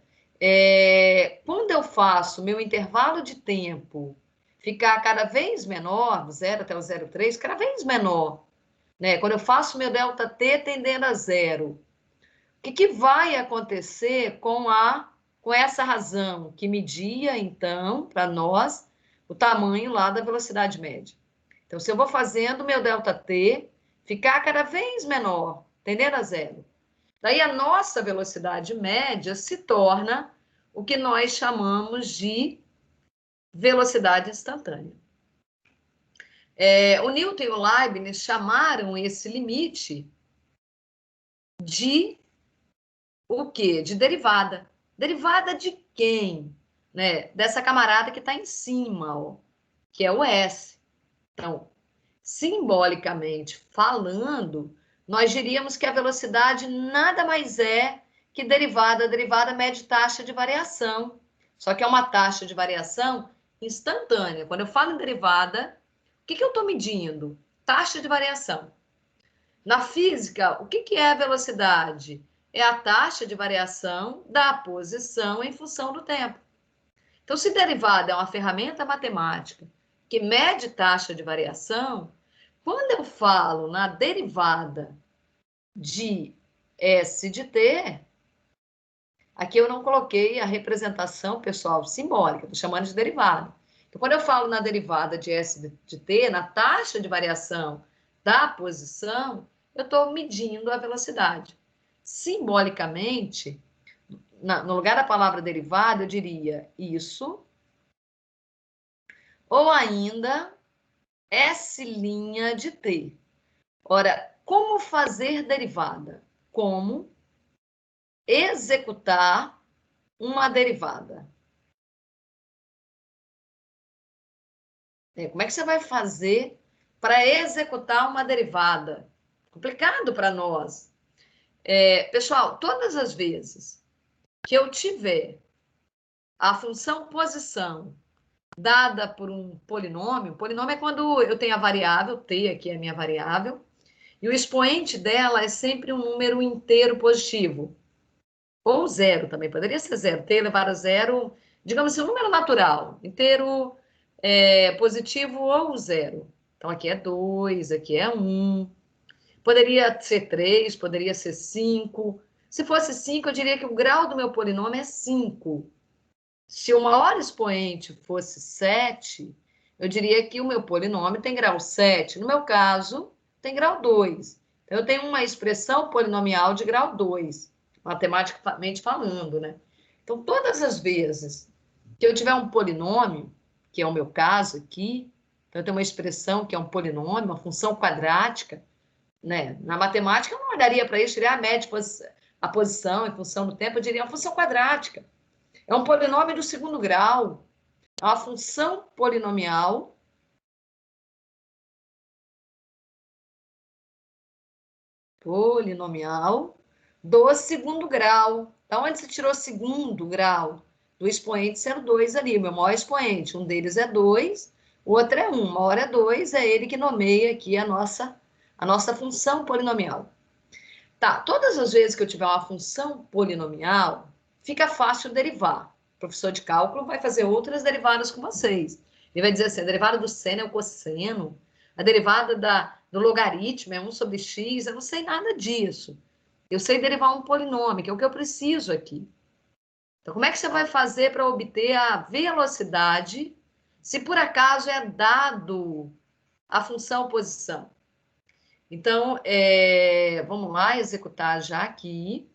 quando eu faço meu intervalo de tempo ficar cada vez menor, do 0 até o 0,3, cada vez menor, né? Quando eu faço meu ΔT tendendo a 0, o que vai acontecer com essa razão que media, então, para nós, o tamanho lá da velocidade média? Então, se eu vou fazendo meu ΔT ficar cada vez menor, tendendo a 0, daí a nossa velocidade média se torna o que nós chamamos de velocidade instantânea. O Newton e o Leibniz chamaram esse limite de o quê? De derivada. Derivada de quem? Né? Dessa camarada que está em cima, ó, que é o S. Então, simbolicamente falando, nós diríamos que a velocidade nada mais é que derivada. A derivada mede taxa de variação. Só que é uma taxa de variação instantânea. Quando eu falo em derivada, o que eu estou medindo? Taxa de variação. Na física, o que é a velocidade? É a taxa de variação da posição em função do tempo. Então, se derivada é uma ferramenta matemática que mede taxa de variação, quando eu falo na derivada de S de t, aqui eu não coloquei a representação, pessoal, simbólica, estou chamando de derivada. Então, quando eu falo na derivada de S de t, na taxa de variação da posição, eu estou medindo a velocidade. Simbolicamente, no lugar da palavra derivada, eu diria isso, ou ainda S' de t. Ora, como fazer derivada? Como executar uma derivada? Como é que você vai fazer para executar uma derivada? Complicado para nós. Pessoal, todas as vezes que eu tiver a função posição dada por um polinômio é quando eu tenho a variável, t aqui é a minha variável, e o expoente dela é sempre um número inteiro positivo. Ou zero também, poderia ser zero. T elevado a zero, digamos assim, um número natural, inteiro positivo ou zero. Então, aqui é 2, aqui é 1. Poderia ser 3, poderia ser 5. Se fosse 5, eu diria que o grau do meu polinômio é 5. Se o maior expoente fosse 7, eu diria que o meu polinômio tem grau 7. No meu caso, tem grau 2. Então, eu tenho uma expressão polinomial de grau 2, matematicamente falando, né? Então, todas as vezes que eu tiver um polinômio, que é o meu caso aqui, então eu tenho uma expressão que é um polinômio, uma função quadrática, né? Na matemática, eu não olharia para isso, diria a posição em função do tempo, eu diria uma função quadrática. É um polinômio do segundo grau. É uma função polinomial do segundo grau. Da onde você tirou segundo grau? Do expoente sendo 2 ali, meu maior expoente. Um deles é 2, o outro é 1. Uma hora é 2, é ele que nomeia aqui a nossa função polinomial. Tá, todas as vezes que eu tiver uma função polinomial, fica fácil derivar. O professor de cálculo vai fazer outras derivadas com vocês. Ele vai dizer assim, a derivada do seno é o cosseno, a derivada do logaritmo é 1 sobre x, eu não sei nada disso. Eu sei derivar um polinômio, que é o que eu preciso aqui. Então, como é que você vai fazer para obter a velocidade, se por acaso é dado a função posição? Então, vamos lá, executar já aqui.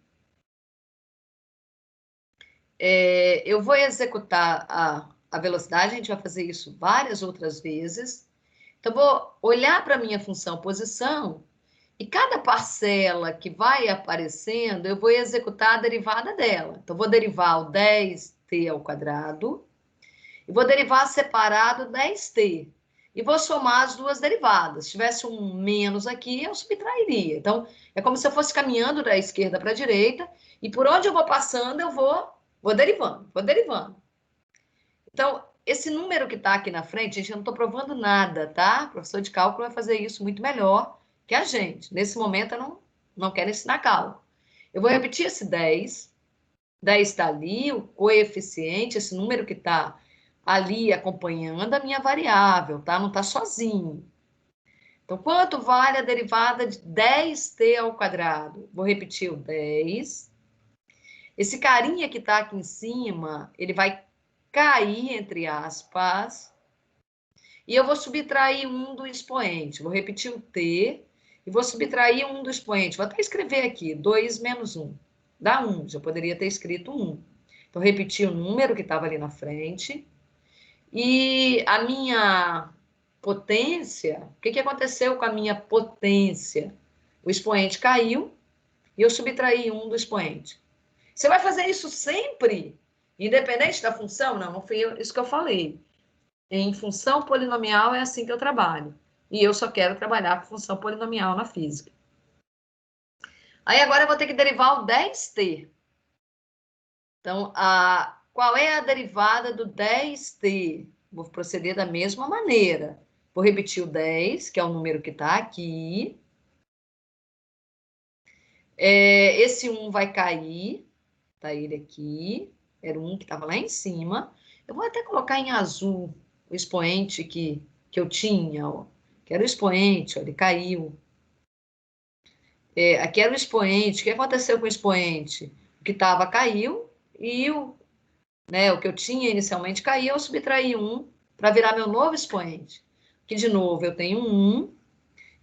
Eu vou executar a velocidade, a gente vai fazer isso várias outras vezes. Então, vou olhar para a minha função posição e cada parcela que vai aparecendo, eu vou executar a derivada dela. Então, vou derivar o 10t ao quadrado e vou derivar separado 10t. E vou somar as duas derivadas. Se tivesse um menos aqui, eu subtrairia. Então, é como se eu fosse caminhando da esquerda para a direita, e por onde eu vou passando, eu vou derivando, vou derivando. Então, esse número que está aqui na frente, gente, eu não estou provando nada, tá? O professor de cálculo vai fazer isso muito melhor que a gente. Nesse momento, eu não quero ensinar cálculo. Eu vou repetir esse 10. 10 está ali, o coeficiente, esse número que está ali acompanhando a minha variável, tá? Não está sozinho. Então, quanto vale a derivada de 10t ao quadrado? Vou repetir o 10. Esse carinha que está aqui em cima, ele vai cair, entre aspas, e eu vou subtrair 1 do expoente. Vou repetir o t e vou subtrair 1 do expoente. Vou até escrever aqui, 2 menos 1. Dá 1, já poderia ter escrito 1. Então, repetir o número que estava ali na frente. E a minha potência, o que aconteceu com a minha potência? O expoente caiu e eu subtraí 1 do expoente. Você vai fazer isso sempre, independente da função? Não foi isso que eu falei. Em função polinomial é assim que eu trabalho. E eu só quero trabalhar com função polinomial na física. Aí agora eu vou ter que derivar o 10t. Então, qual é a derivada do 10t? Vou proceder da mesma maneira. Vou repetir o 10, que é o número que está aqui. Esse 1 vai cair. Está ele aqui. Era o 1 que estava lá em cima. Eu vou até colocar em azul o expoente que eu tinha, ó, que era o expoente, ó, ele caiu. Aqui era o expoente. O que aconteceu com o expoente? O que estava caiu e o que eu tinha inicialmente caiu, eu subtraí 1 para virar meu novo expoente. Que, de novo, eu tenho 1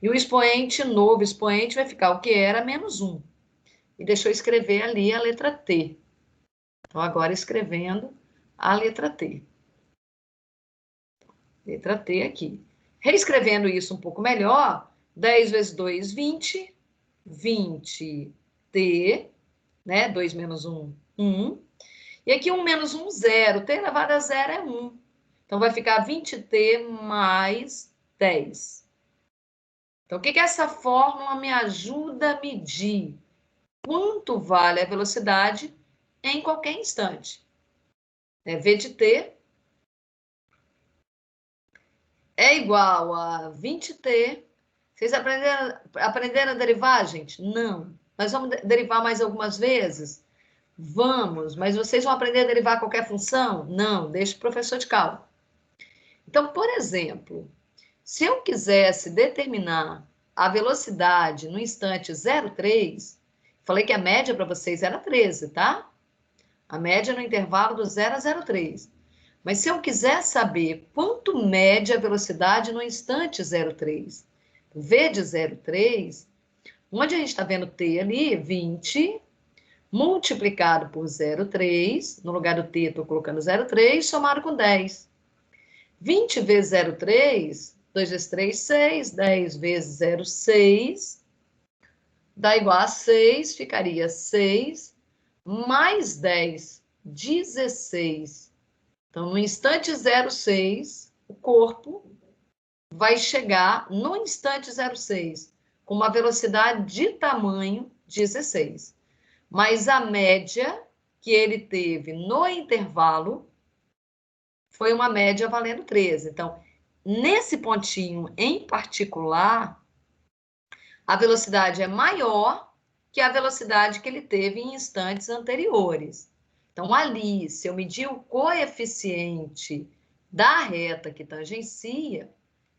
e o expoente, novo expoente, vai ficar o que era menos 1. E deixa eu escrever ali a letra T. Então, agora escrevendo a letra T. Letra T aqui. Reescrevendo isso um pouco melhor, 10 vezes 2, 20. 20t, né? 2 menos 1, 1. E aqui 1 menos 1, 0. T elevado a 0 é 1. Então, vai ficar 20t mais 10. Então, o que essa fórmula me ajuda a medir? Quanto vale a velocidade em qualquer instante? V de t é igual a 20t. Vocês aprenderam a derivar, gente? Não. Nós vamos derivar mais algumas vezes? Vamos, mas vocês vão aprender a derivar qualquer função? Não, deixa o professor de cálculo. Então, por exemplo, se eu quisesse determinar a velocidade no instante 0,3, falei que a média para vocês era 13, tá? A média no intervalo do 0 a 0,3. Mas se eu quiser saber quanto mede a velocidade no instante 0,3, V de 0,3, onde a gente está vendo T ali, 20, multiplicado por 0,3, no lugar do T estou colocando 0,3, somado com 10. 20 vezes 0,3, 2 vezes 3, 6, 10 vezes 0,6, dá igual a 6, ficaria 6, mais 10, 16. Então, no instante 0,6, o corpo vai chegar no instante 0,6 com uma velocidade de tamanho 16. Mas a média que ele teve no intervalo foi uma média valendo 13. Então, nesse pontinho em particular, a velocidade é maior que a velocidade que ele teve em instantes anteriores. Então, ali, se eu medir o coeficiente da reta que tangencia,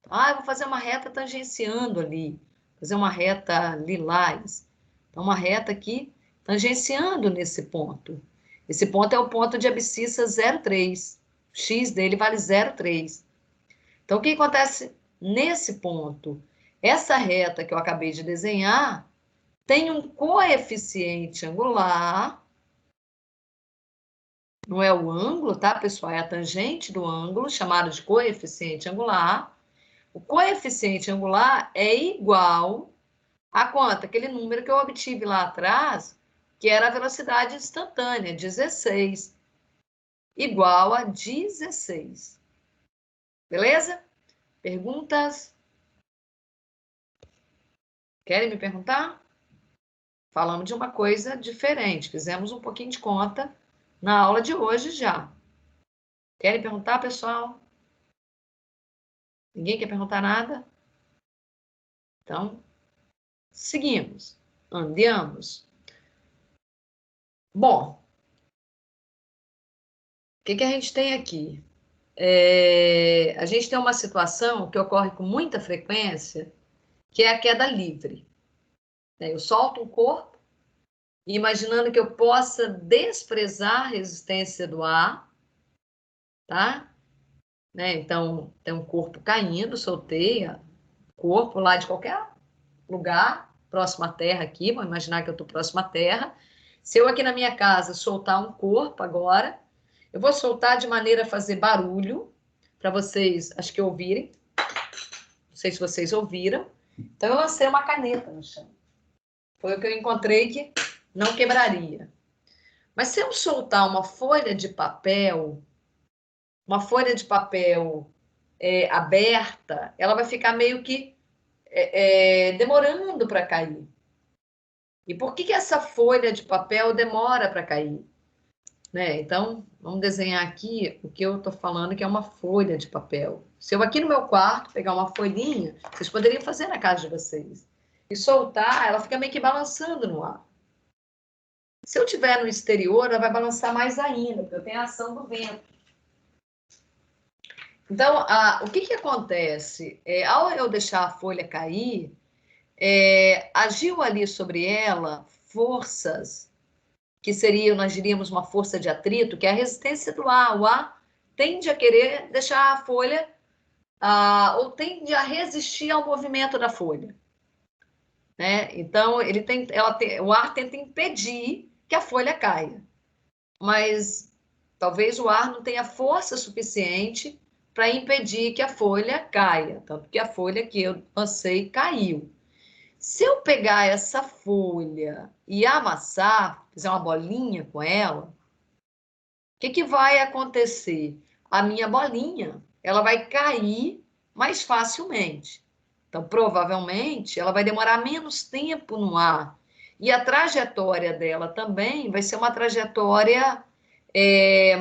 eu vou fazer uma reta tangenciando ali, fazer uma reta lilás. Então, uma reta aqui tangenciando nesse ponto. Esse ponto é o ponto de abscissa 0,3. O x dele vale 0,3. Então, o que acontece nesse ponto? Essa reta que eu acabei de desenhar tem um coeficiente angular. Não é o ângulo, tá, pessoal? É a tangente do ângulo, chamado de coeficiente angular. O coeficiente angular é igual a quanto? Aquele número que eu obtive lá atrás, que era a velocidade instantânea, 16. Igual a 16. Beleza? Perguntas? Querem me perguntar? Falamos de uma coisa diferente. Fizemos um pouquinho de conta na aula de hoje já. Querem perguntar, pessoal? Ninguém quer perguntar nada? Então, seguimos. Andiamos. Bom, o que a gente tem aqui? A gente tem uma situação que ocorre com muita frequência, que é a queda livre. Eu solto um corpo, imaginando que eu possa desprezar a resistência do ar, tá? Então, tem um corpo caindo, soltei o corpo lá de qualquer lugar, próximo à Terra aqui, vou imaginar que eu estou próximo à Terra. Se eu aqui na minha casa soltar um corpo agora, eu vou soltar de maneira a fazer barulho, para vocês, acho que ouvirem. Não sei se vocês ouviram. Então, eu lancei uma caneta no chão. Foi o que eu encontrei que não quebraria. Mas se eu soltar uma folha de papel aberta, ela vai ficar meio que demorando para cair. E por que essa folha de papel demora para cair? Né? Então, vamos desenhar aqui o que eu estou falando, que é uma folha de papel. Se eu aqui no meu quarto pegar uma folhinha, vocês poderiam fazer na casa de vocês, e soltar, ela fica meio que balançando no ar. Se eu tiver no exterior, ela vai balançar mais ainda, porque eu tenho a ação do vento. Então, o que acontece? Ao eu deixar a folha cair, agiu ali sobre ela forças que seriam, nós diríamos, uma força de atrito, que é a resistência do ar. O ar tende a querer deixar a folha, ou tende a resistir ao movimento da folha. Né? Então, o ar tenta impedir que a folha caia. Mas talvez o ar não tenha força suficiente para impedir que a folha caia. Tanto que a folha que eu lancei caiu. Se eu pegar essa folha e amassar, fizer uma bolinha com ela, o que vai acontecer? A minha bolinha, ela vai cair mais facilmente. Então, provavelmente, ela vai demorar menos tempo no ar. E a trajetória dela também vai ser uma trajetória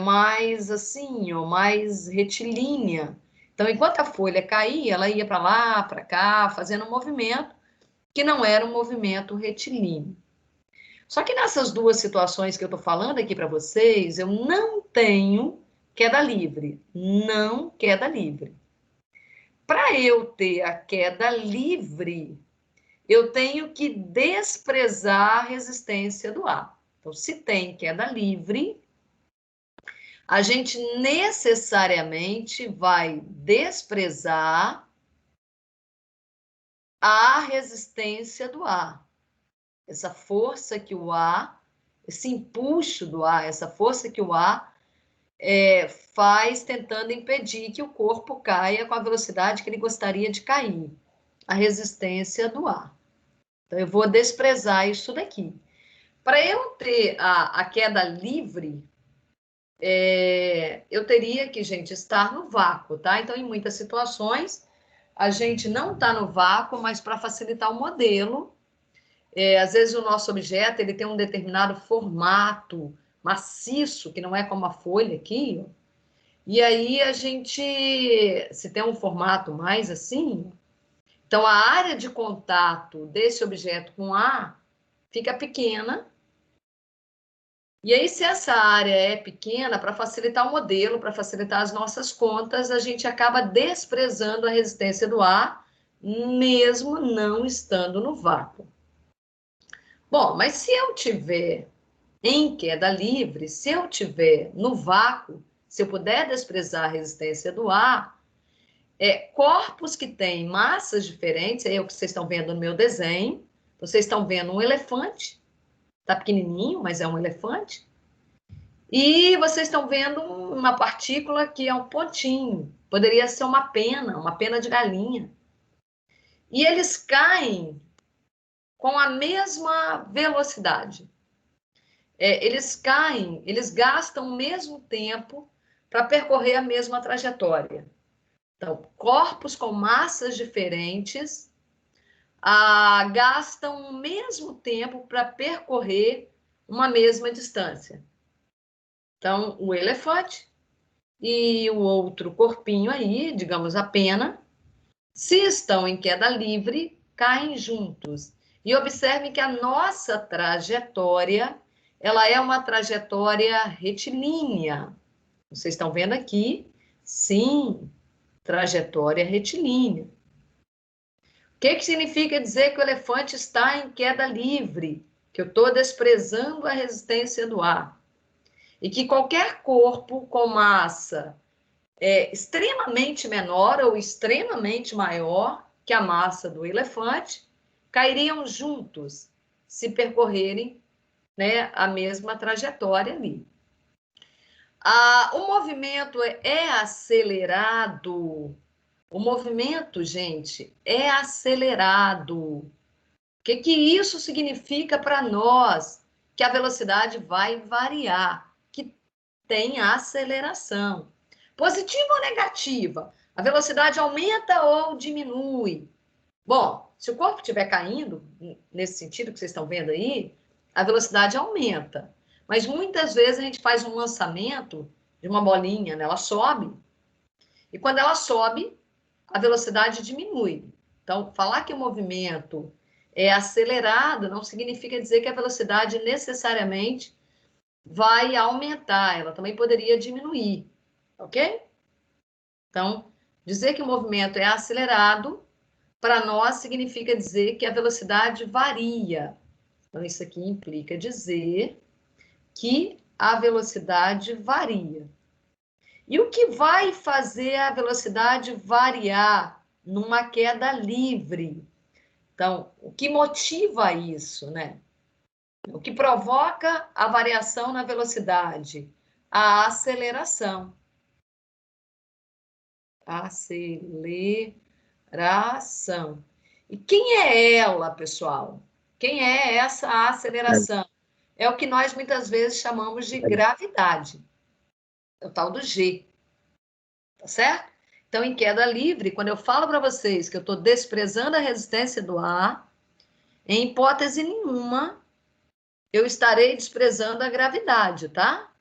mais assim, mais retilínea. Então, enquanto a folha caía, ela ia para lá, para cá, fazendo um movimento que não era um movimento retilíneo. Só que nessas duas situações que eu estou falando aqui para vocês, eu não tenho queda livre. Não queda livre. Para eu ter a queda livre, eu tenho que desprezar a resistência do ar. Então, se tem queda livre, a gente necessariamente vai desprezar a resistência do ar. Essa força que o ar, esse empuxo do ar, essa força que o ar faz tentando impedir que o corpo caia com a velocidade que ele gostaria de cair. A resistência do ar. Então, eu vou desprezar isso daqui. Para eu ter a queda livre, eu teria que, gente, estar no vácuo, tá? Então, em muitas situações, a gente não está no vácuo, mas para facilitar o modelo, às vezes o nosso objeto ele tem um determinado formato maciço, que não é como a folha aqui, ó. E aí a gente, se tem um formato mais assim, então a área de contato desse objeto com ar fica pequena. E aí, se essa área é pequena, para facilitar o modelo, para facilitar as nossas contas, a gente acaba desprezando a resistência do ar, mesmo não estando no vácuo. Bom, mas se eu tiver em queda livre, se eu tiver no vácuo, se eu puder desprezar a resistência do ar, corpos que têm massas diferentes, é o que vocês estão vendo no meu desenho. Vocês estão vendo um elefante, está pequenininho, mas é um elefante. E vocês estão vendo uma partícula que é um pontinho, poderia ser uma pena de galinha. E eles caem com a mesma velocidade. Eles caem, eles gastam o mesmo tempo para percorrer a mesma trajetória. Então, corpos com massas diferentes gastam o mesmo tempo para percorrer uma mesma distância. Então, o elefante e o outro corpinho aí, digamos a pena, se estão em queda livre, caem juntos. E observem que a nossa trajetória, ela é uma trajetória retilínea. Vocês estão vendo aqui? Sim, trajetória retilínea. O que significa dizer que o elefante está em queda livre? Que eu estou desprezando a resistência do ar. E que qualquer corpo com massa extremamente menor ou extremamente maior que a massa do elefante cairiam juntos se percorrerem, né, a mesma trajetória ali. O movimento é acelerado. O movimento, gente, é acelerado. O que isso significa para nós? Que a velocidade vai variar, que tem aceleração. Positiva ou negativa? A velocidade aumenta ou diminui? Bom, se o corpo estiver caindo, nesse sentido que vocês estão vendo aí, a velocidade aumenta. Mas muitas vezes a gente faz um lançamento de uma bolinha, né? Ela sobe. E quando ela sobe, a velocidade diminui. Então, falar que o movimento é acelerado não significa dizer que a velocidade necessariamente vai aumentar. Ela também poderia diminuir, ok? Então, dizer que o movimento é acelerado, para nós, significa dizer que a velocidade varia. Então, isso aqui implica dizer que a velocidade varia. E o que vai fazer a velocidade variar numa queda livre? Então, o que motiva isso, né? O que provoca a variação na velocidade? A aceleração. Aceleração. E quem é ela, pessoal? Quem é essa aceleração? É o que nós muitas vezes chamamos de gravidade. É o tal do G. Tá certo? Então, em queda livre, quando eu falo para vocês que eu estou desprezando a resistência do ar, em hipótese nenhuma, eu estarei desprezando a gravidade, tá?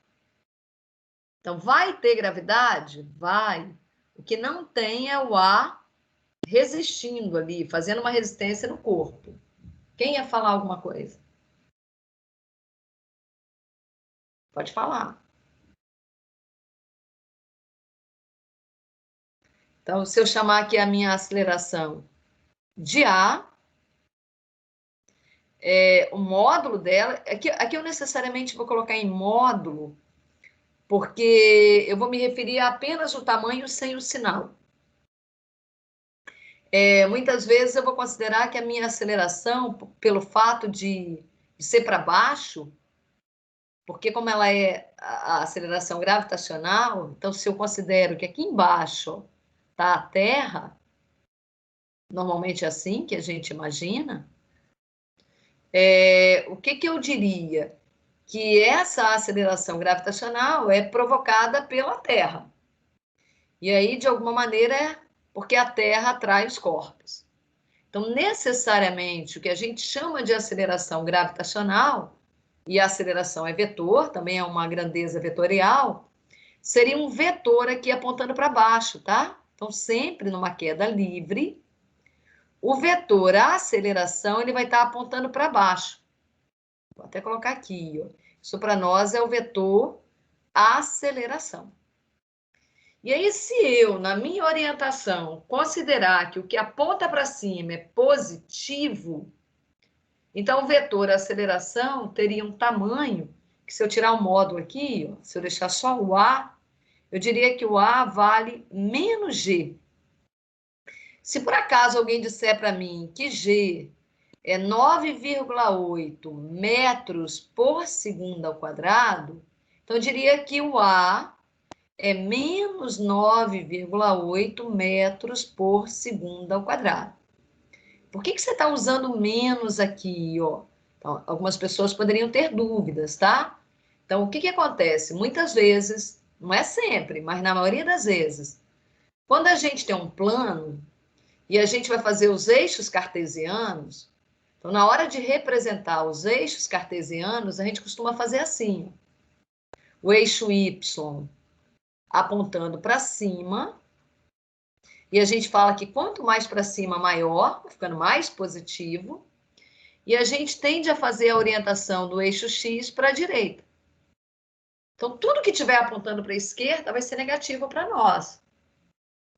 Então, vai ter gravidade? Vai. O que não tem é o ar resistindo ali, fazendo uma resistência no corpo. Quem ia falar alguma coisa? Pode falar. Então, se eu chamar aqui a minha aceleração de A, o módulo dela, aqui eu necessariamente vou colocar em módulo, porque eu vou me referir a apenas o tamanho sem o sinal. Muitas vezes eu vou considerar que a minha aceleração, pelo fato de ser para baixo, porque como ela é a aceleração gravitacional, então se eu considero que aqui embaixo está a Terra, normalmente é assim que a gente imagina, o que eu diria? Que essa aceleração gravitacional é provocada pela Terra. E aí, de alguma maneira, é porque a Terra atrai os corpos. Então, necessariamente, o que a gente chama de aceleração gravitacional, e a aceleração é vetor, também é uma grandeza vetorial, seria um vetor aqui apontando para baixo, tá? Então, sempre numa queda livre, o vetor, a aceleração, ele vai estar apontando para baixo. Vou até colocar aqui, ó. Isso para nós é o vetor aceleração. E aí, se eu, na minha orientação, considerar que o que aponta para cima é positivo, então o vetor aceleração teria um tamanho, que se eu tirar o módulo aqui, ó, se eu deixar só o A, eu diria que o A vale menos G. Se por acaso alguém disser para mim que G é 9,8 metros por segundo ao quadrado, então eu diria que o A é menos 9,8 metros por segundo ao quadrado. Por que você está usando menos aqui, ó? Então, algumas pessoas poderiam ter dúvidas, tá? Então, o que acontece? Muitas vezes, não é sempre, mas na maioria das vezes, quando a gente tem um plano e a gente vai fazer os eixos cartesianos, então, na hora de representar os eixos cartesianos, a gente costuma fazer assim. O eixo Y apontando para cima, e a gente fala que quanto mais para cima, maior, ficando mais positivo, e a gente tende a fazer a orientação do eixo X para a direita. Então, tudo que estiver apontando para a esquerda vai ser negativo para nós.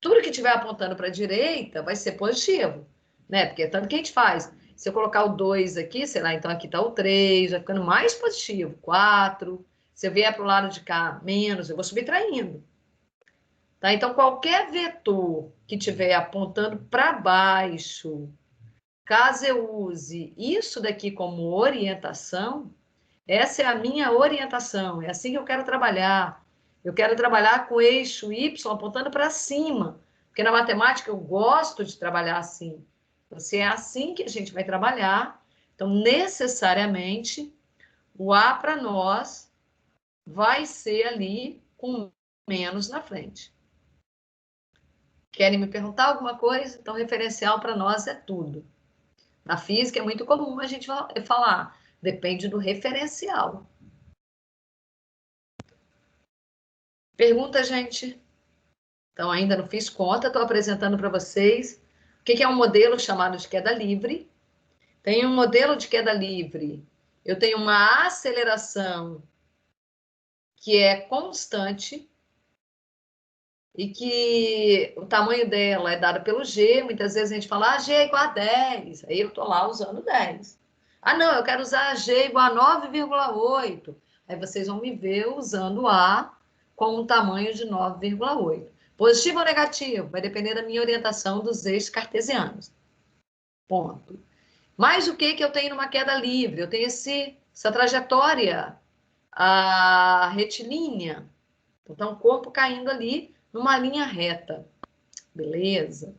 Tudo que estiver apontando para a direita vai ser positivo, né? Porque é tanto que a gente faz. Se eu colocar o 2 aqui, sei lá, então aqui está o 3, vai ficando mais positivo, 4. Se eu vier para o lado de cá, menos, eu vou subtraindo. Tá? Então, qualquer vetor que estiver apontando para baixo, caso eu use isso daqui como orientação, essa é a minha orientação, é assim que eu quero trabalhar. Eu quero trabalhar com o eixo Y apontando para cima, porque na matemática eu gosto de trabalhar assim. Então, se é assim que a gente vai trabalhar, então necessariamente o A para nós vai ser ali com menos na frente. Querem me perguntar alguma coisa? Então, referencial para nós é tudo. Na física é muito comum a gente falar, depende do referencial. Pergunta, gente? Então, ainda não fiz conta, estou apresentando para vocês o que é um modelo chamado de queda livre. Tem um modelo de queda livre, eu tenho uma aceleração que é constante e que o tamanho dela é dado pelo G. Muitas vezes a gente fala, G é igual a 10. Aí eu estou lá usando 10. Ah, não, eu quero usar G igual a 9,8. Aí vocês vão me ver usando A com um tamanho de 9,8. Positivo ou negativo? Vai depender da minha orientação dos eixos cartesianos. Ponto. Mas o que eu tenho numa queda livre? Eu tenho essa trajetória retilínea. Então, o corpo caindo ali numa linha reta. Beleza.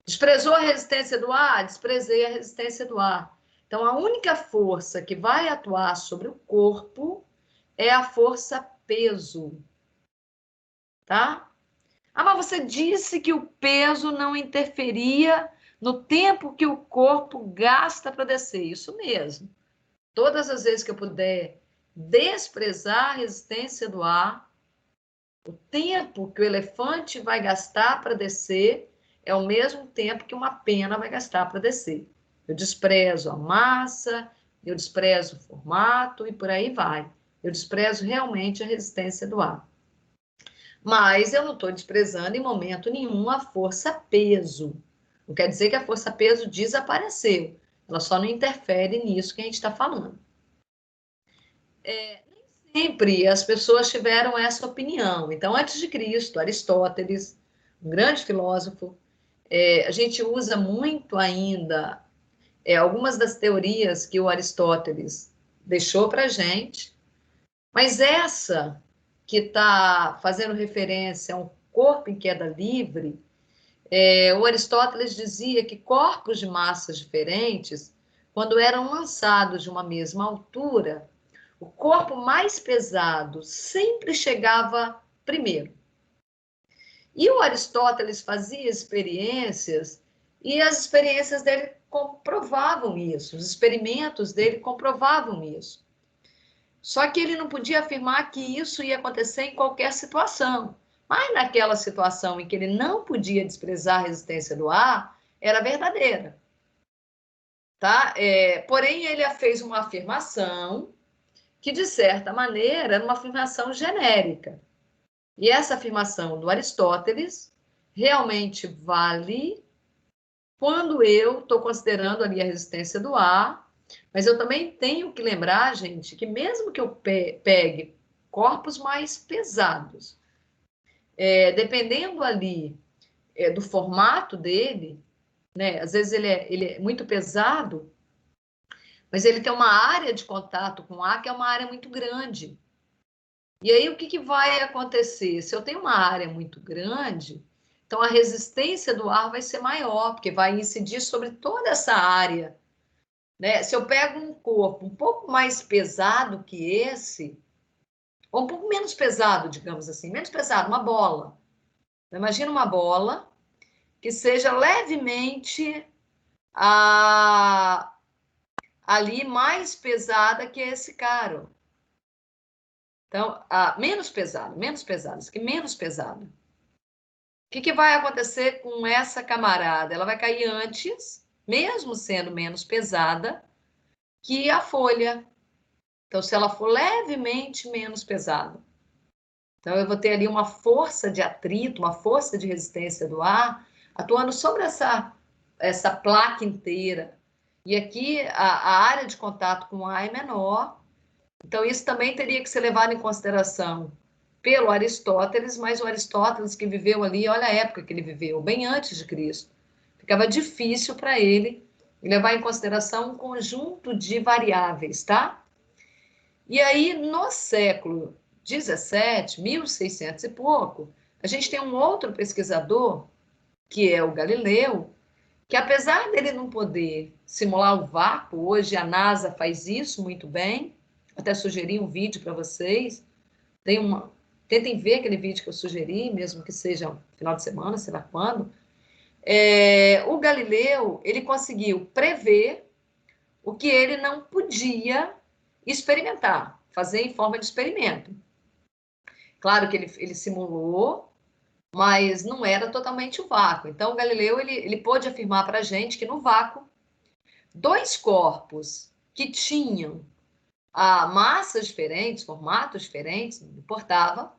Desprezou a resistência do ar? Desprezei a resistência do ar. Então, a única força que vai atuar sobre o corpo é a força peso. Tá? Ah, mas você disse que o peso não interferia no tempo que o corpo gasta para descer. Isso mesmo. Todas as vezes que eu puder desprezar a resistência do ar, o tempo que o elefante vai gastar para descer é o mesmo tempo que uma pena vai gastar para descer. Eu desprezo a massa, eu desprezo o formato e por aí vai. Eu desprezo realmente a resistência do ar. Mas eu não estou desprezando em momento nenhum a força-peso. Não quer dizer que a força-peso desapareceu. Ela só não interfere nisso que a gente está falando. Nem sempre as pessoas tiveram essa opinião. Então, antes de Cristo, Aristóteles, um grande filósofo, a gente usa muito ainda algumas das teorias que o Aristóteles deixou para a gente, mas essa que está fazendo referência a um corpo em queda livre, o Aristóteles dizia que corpos de massas diferentes, quando eram lançados de uma mesma altura, o corpo mais pesado sempre chegava primeiro. E o Aristóteles fazia experiências e as experiências dele comprovavam isso, os experimentos dele comprovavam isso. Só que ele não podia afirmar que isso ia acontecer em qualquer situação. Mas naquela situação em que ele não podia desprezar a resistência do ar, era verdadeira. Tá? Porém, ele fez uma afirmação que, de certa maneira, era uma afirmação genérica. E essa afirmação do Aristóteles realmente vale quando eu estou considerando ali a resistência do ar, mas eu também tenho que lembrar, gente, que mesmo que eu pegue corpos mais pesados, dependendo ali do formato dele, né? Às vezes ele é muito pesado, mas ele tem uma área de contato com o ar que é uma área muito grande. E aí, o que vai acontecer? Se eu tenho uma área muito grande, então a resistência do ar vai ser maior, porque vai incidir sobre toda essa área. Né? Se eu pego um corpo um pouco mais pesado que esse, ou um pouco menos pesado, digamos assim, menos pesado, uma bola. Imagina uma bola que seja levemente ali mais pesada que esse cara. Então, menos pesado, isso aqui menos pesado. O que vai acontecer com essa camarada? Ela vai cair antes, mesmo sendo menos pesada, que a folha. Então, se ela for levemente menos pesada. Então, eu vou ter ali uma força de atrito, uma força de resistência do ar, atuando sobre essa placa inteira. E aqui, a área de contato com o ar é menor. Então, isso também teria que ser levado em consideração pelo Aristóteles, mas o Aristóteles que viveu ali, olha a época que ele viveu, bem antes de Cristo. Ficava difícil para ele levar em consideração um conjunto de variáveis, tá? E aí, no século 17, 1600 e pouco, a gente tem um outro pesquisador, que é o Galileu, que apesar dele não poder simular o vácuo, hoje a NASA faz isso muito bem, até sugeri um vídeo para vocês, tentem ver aquele vídeo que eu sugeri, mesmo que seja no final de semana, sei lá quando. O Galileu, ele conseguiu prever o que ele não podia experimentar, fazer em forma de experimento. Claro que ele simulou, mas não era totalmente o vácuo. Então, o Galileu ele pôde afirmar para a gente que no vácuo, dois corpos que tinham massas diferentes, formatos diferentes, não importava,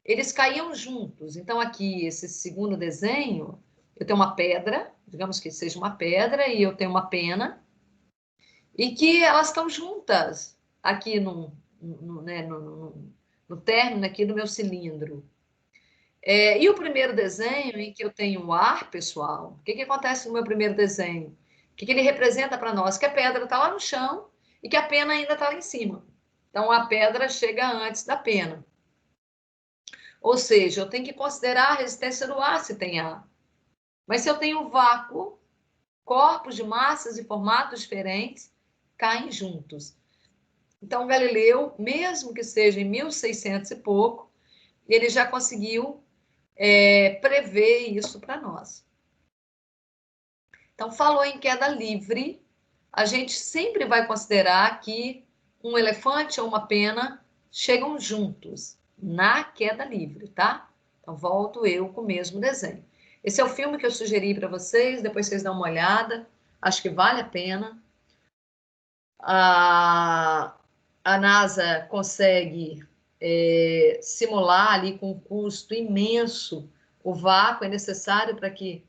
eles caíam juntos. Então, aqui, esse segundo desenho, eu tenho uma pedra, digamos que seja uma pedra, e eu tenho uma pena, e que elas estão juntas aqui no término aqui do meu cilindro. E o primeiro desenho, em que eu tenho o ar, pessoal, o que acontece no meu primeiro desenho? O que ele representa para nós? Que a pedra está lá no chão e que a pena ainda está lá em cima. Então, a pedra chega antes da pena. Ou seja, eu tenho que considerar a resistência do ar se tem ar. Mas se eu tenho vácuo, corpos de massas e formatos diferentes caem juntos. Então, Galileu, mesmo que seja em 1600 e pouco, ele já conseguiu prever isso para nós. Então, falou em queda livre, a gente sempre vai considerar que um elefante ou uma pena chegam juntos na queda livre, tá? Então, volto eu com o mesmo desenho. Esse é o filme que eu sugeri para vocês, depois vocês dão uma olhada, acho que vale a pena. A NASA consegue simular ali com um custo imenso o vácuo, é necessário para que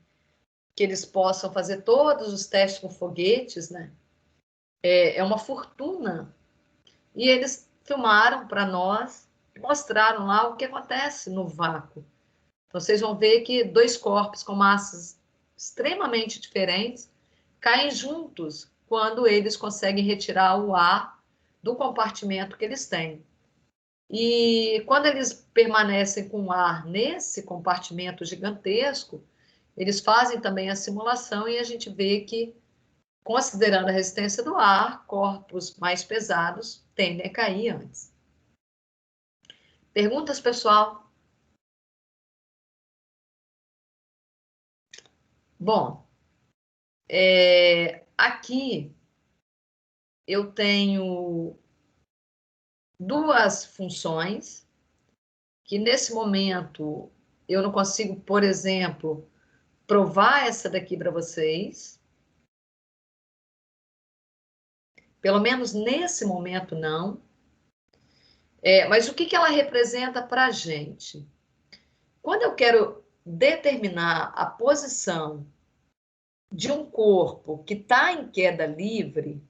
eles possam fazer todos os testes com foguetes, né? É uma fortuna. E eles filmaram para nós, mostraram lá o que acontece no vácuo. Então, vocês vão ver que dois corpos com massas extremamente diferentes caem juntos quando eles conseguem retirar o ar do compartimento que eles têm. E quando eles permanecem com ar nesse compartimento gigantesco, eles fazem também a simulação e a gente vê que, considerando a resistência do ar, corpos mais pesados tendem a cair antes. Perguntas, pessoal? Bom, aqui eu tenho duas funções que, nesse momento, eu não consigo, por exemplo, provar essa daqui para vocês. Pelo menos nesse momento, não. Mas o que ela representa para a gente? Quando eu quero determinar a posição de um corpo que está em queda livre,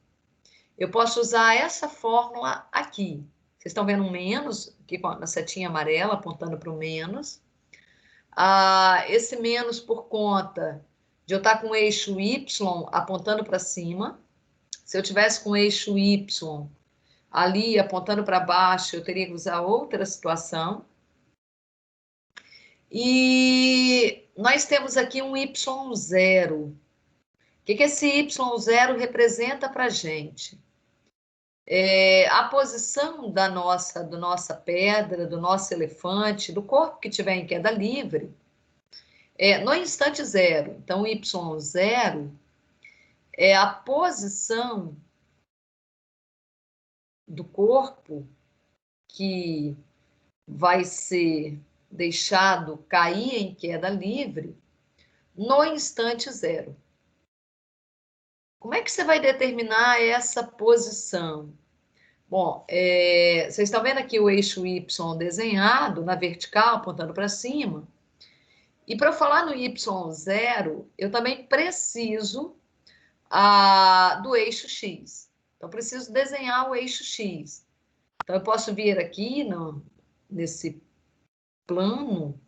eu posso usar essa fórmula aqui. Vocês estão vendo um menos, aqui com a setinha amarela apontando para o menos. Esse menos por conta de eu estar com o eixo Y apontando para cima. Se eu tivesse com o eixo Y ali apontando para baixo, eu teria que usar outra situação. E nós temos aqui um Y0. O que esse Y0 representa para a gente? A posição da nossa pedra, do nosso elefante, do corpo que estiver em queda livre, no instante zero. Então, o Y0 é a posição do corpo que vai ser deixado cair em queda livre no instante zero. Como é que você vai determinar essa posição? Bom, vocês estão vendo aqui o eixo Y desenhado na vertical, apontando para cima. E para eu falar no Y0, eu também preciso do eixo X. Então, eu preciso desenhar o eixo X. Então, eu posso vir aqui nesse plano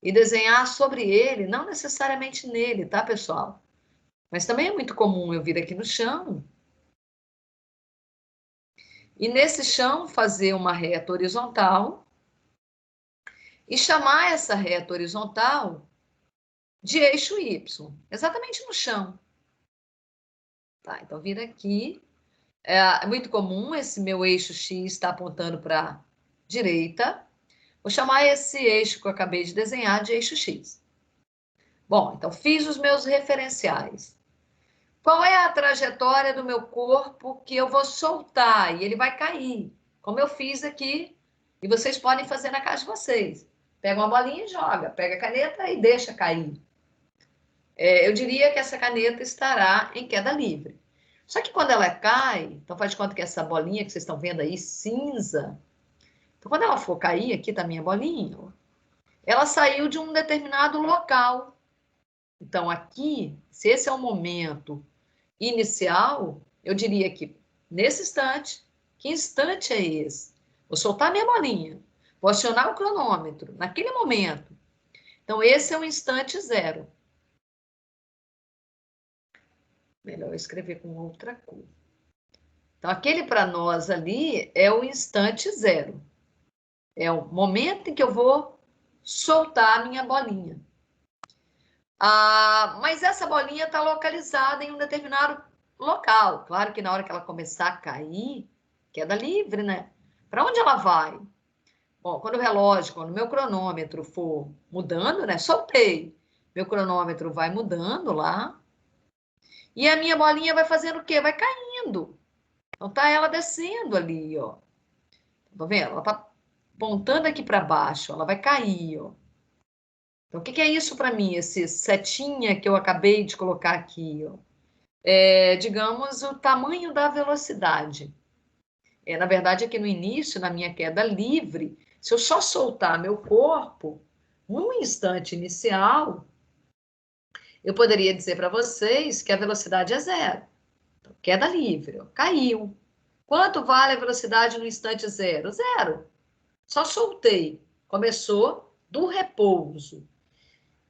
e desenhar sobre ele, não necessariamente nele, tá, pessoal? Mas também é muito comum eu vir aqui no chão e nesse chão fazer uma reta horizontal e chamar essa reta horizontal de eixo Y, exatamente no chão. Tá, então vira aqui. É muito comum esse meu eixo X estar apontando para a direita. Vou chamar esse eixo que eu acabei de desenhar de eixo X. Bom, então fiz os meus referenciais. Qual é a trajetória do meu corpo que eu vou soltar e ele vai cair? Como eu fiz aqui, e vocês podem fazer na casa de vocês. Pega uma bolinha e joga, pega a caneta e deixa cair. Eu diria que essa caneta estará em queda livre. Só que quando ela cai, então faz de conta que essa bolinha que vocês estão vendo aí, cinza, então quando ela for cair, aqui tá minha bolinha, ó, ela saiu de um determinado local. Então aqui, se esse é o momento inicial, eu diria que nesse instante, que instante é esse? Vou soltar minha bolinha, vou acionar o cronômetro, naquele momento. Então esse é o instante zero. Melhor eu escrever com outra cor. Então, aquele para nós ali é o instante zero. É o momento em que eu vou soltar a minha bolinha. Mas essa bolinha está localizada em um determinado local. Claro que na hora que ela começar a cair, queda livre, né? Para onde ela vai? Bom, quando o relógio, quando o meu cronômetro for mudando, né? Soltei. Meu cronômetro vai mudando lá. E a minha bolinha vai fazendo o quê? Vai caindo. Então tá ela descendo ali, ó. Tá vendo? Ela tá apontando aqui para baixo, ela vai cair, ó. Então o que é isso para mim? Esse setinha que eu acabei de colocar aqui, ó. Digamos, o tamanho da velocidade. Na verdade, aqui no início, na minha queda livre, se eu só soltar meu corpo, no instante inicial, eu poderia dizer para vocês que a velocidade é zero. Então, queda livre, ó, caiu. Quanto vale a velocidade no instante zero? Zero. Só soltei. Começou do repouso.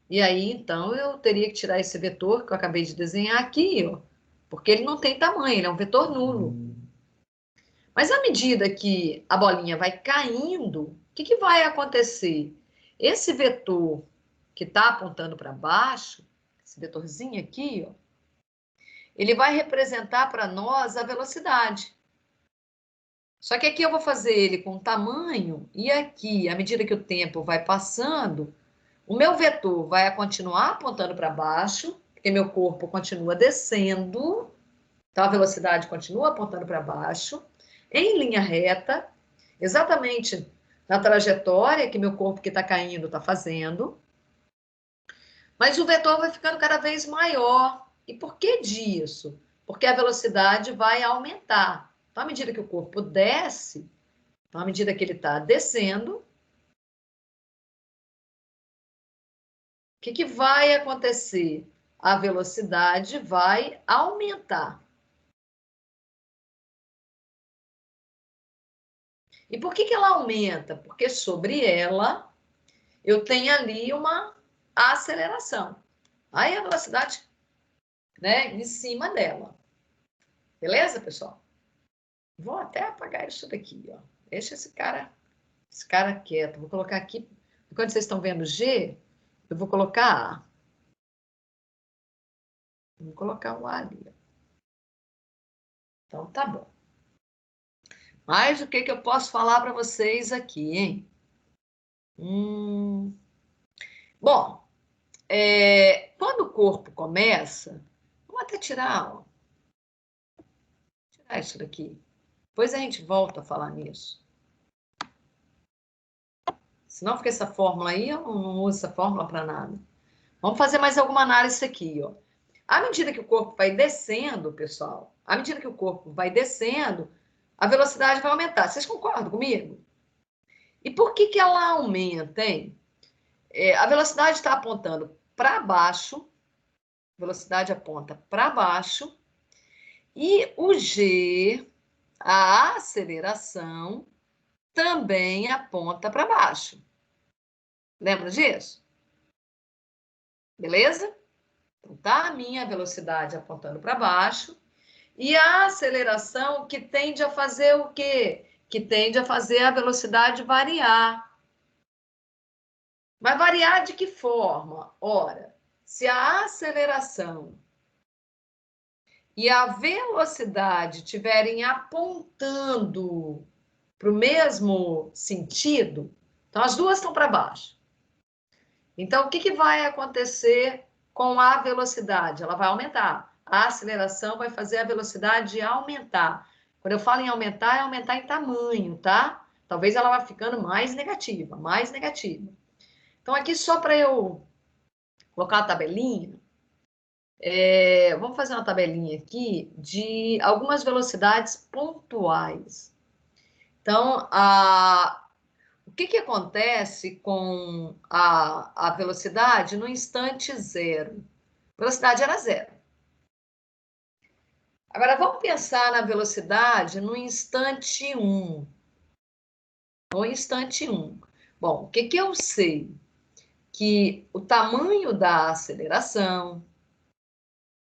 E aí, então, eu teria que tirar esse vetor que eu acabei de desenhar aqui, ó, porque ele não tem tamanho, ele é um vetor nulo. Mas à medida que a bolinha vai caindo, o que vai acontecer? Esse vetor que está apontando para baixo, esse vetorzinho aqui, ó, ele vai representar para nós a velocidade. Só que aqui eu vou fazer ele com tamanho, e aqui, à medida que o tempo vai passando, o meu vetor vai continuar apontando para baixo, porque meu corpo continua descendo, então a velocidade continua apontando para baixo, em linha reta, exatamente na trajetória que meu corpo que está caindo está fazendo, mas o vetor vai ficando cada vez maior. E por que disso? Porque a velocidade vai aumentar. Então, à medida que o corpo desce, então, à medida que ele está descendo, o que vai acontecer? A velocidade vai aumentar. E por que ela aumenta? Porque sobre ela eu tenho ali uma aceleração. Aí a velocidade, né, em cima dela. Beleza, pessoal? Vou até apagar isso daqui, ó. Deixa esse cara quieto. Vou colocar aqui, quando vocês estão vendo G, eu vou colocar A. Vou colocar o A ali. Então, tá bom. Mas o que eu posso falar para vocês aqui, hein? Bom, quando o corpo começa, vamos até tirar, ó, tirar isso daqui. Depois a gente volta a falar nisso. Senão fica essa fórmula aí, eu não uso essa fórmula para nada. Vamos fazer mais alguma análise aqui, ó. À medida que o corpo vai descendo, pessoal, à medida que o corpo vai descendo, a velocidade vai aumentar. Vocês concordam comigo? E por que ela aumenta, hein? A velocidade está apontando para baixo, a velocidade aponta para baixo, e o G, a aceleração, também aponta para baixo. Lembra disso? Beleza? Então, tá a minha velocidade apontando para baixo. E a aceleração que tende a fazer o quê? Que tende a fazer a velocidade variar. Vai variar de que forma? Ora, se a aceleração e a velocidade estiverem apontando para o mesmo sentido, então as duas estão para baixo. Então, o que vai acontecer com a velocidade? Ela vai aumentar. A aceleração vai fazer a velocidade aumentar. Quando eu falo em aumentar, é aumentar em tamanho, tá? Talvez ela vá ficando mais negativa, mais negativa. Então, aqui só para eu colocar a tabelinha, vamos fazer uma tabelinha aqui de algumas velocidades pontuais. Então, o que acontece com a velocidade no instante zero? A velocidade era zero. Agora, vamos pensar na velocidade no instante 1. No instante 1. Bom, o que eu sei? Que o tamanho da aceleração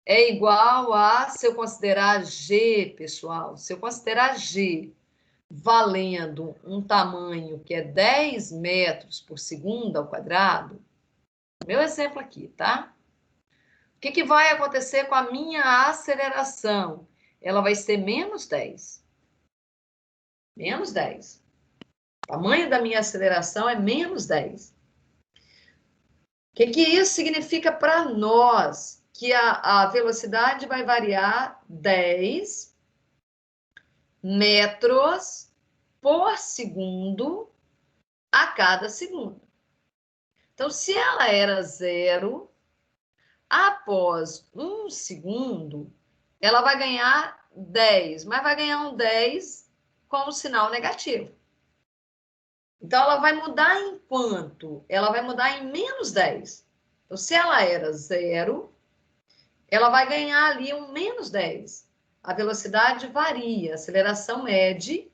é igual a, se eu considerar G, pessoal, se eu considerar G valendo um tamanho que é 10 metros por segundo ao quadrado, meu exemplo aqui, tá? O que vai acontecer com a minha aceleração? Ela vai ser menos 10. Menos 10. O tamanho da minha aceleração é menos 10. O que isso significa para nós? Que a velocidade vai variar 10 metros por segundo a cada segundo. Então, se ela era 0, após 1 segundo, ela vai ganhar 10, mas vai ganhar um 10 com um sinal negativo. Então, ela vai mudar em quanto? Ela vai mudar em menos 10. Então, se ela era 0, ela vai ganhar ali um menos 10. A velocidade varia, a aceleração mede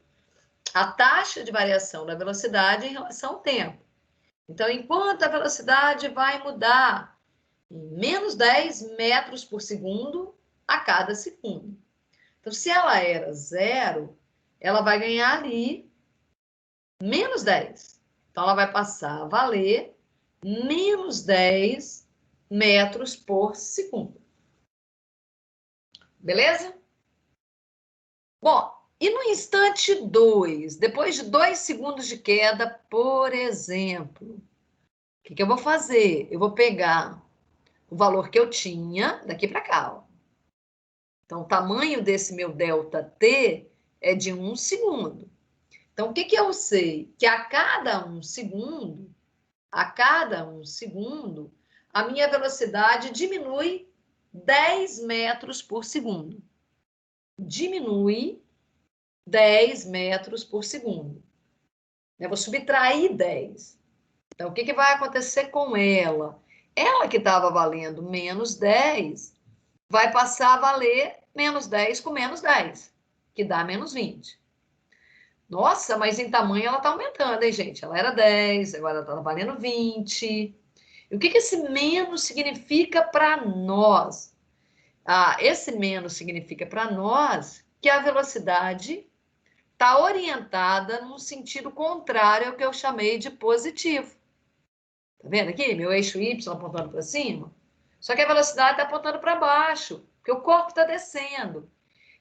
a taxa de variação da velocidade em relação ao tempo. Então, enquanto a velocidade vai mudar em menos 10 metros por segundo a cada segundo. Então, se ela era 0, ela vai ganhar ali menos 10. Então, ela vai passar a valer menos 10 metros por segundo. Beleza? Bom, e no instante 2, depois de 2 segundos de queda, por exemplo, o que eu vou fazer? Eu vou pegar o valor que eu tinha daqui para cá. Ó. Então, o tamanho desse meu ΔT é de 1 segundo. Então, o que eu sei? Que a cada 1 segundo, a minha velocidade diminui 10 metros por segundo. Diminui 10 metros por segundo. Eu vou subtrair 10. Então, o que vai acontecer com ela? Ela que estava valendo menos 10, vai passar a valer menos 10 com menos 10, que dá menos 20. Nossa, mas em tamanho ela está aumentando, hein, gente? Ela era 10, agora ela está valendo 20. E o que esse menos significa para nós? Esse menos significa para nós que a velocidade está orientada num sentido contrário ao que eu chamei de positivo. Tá vendo aqui? Meu eixo Y apontando para cima. Só que a velocidade está apontando para baixo, porque o corpo está descendo.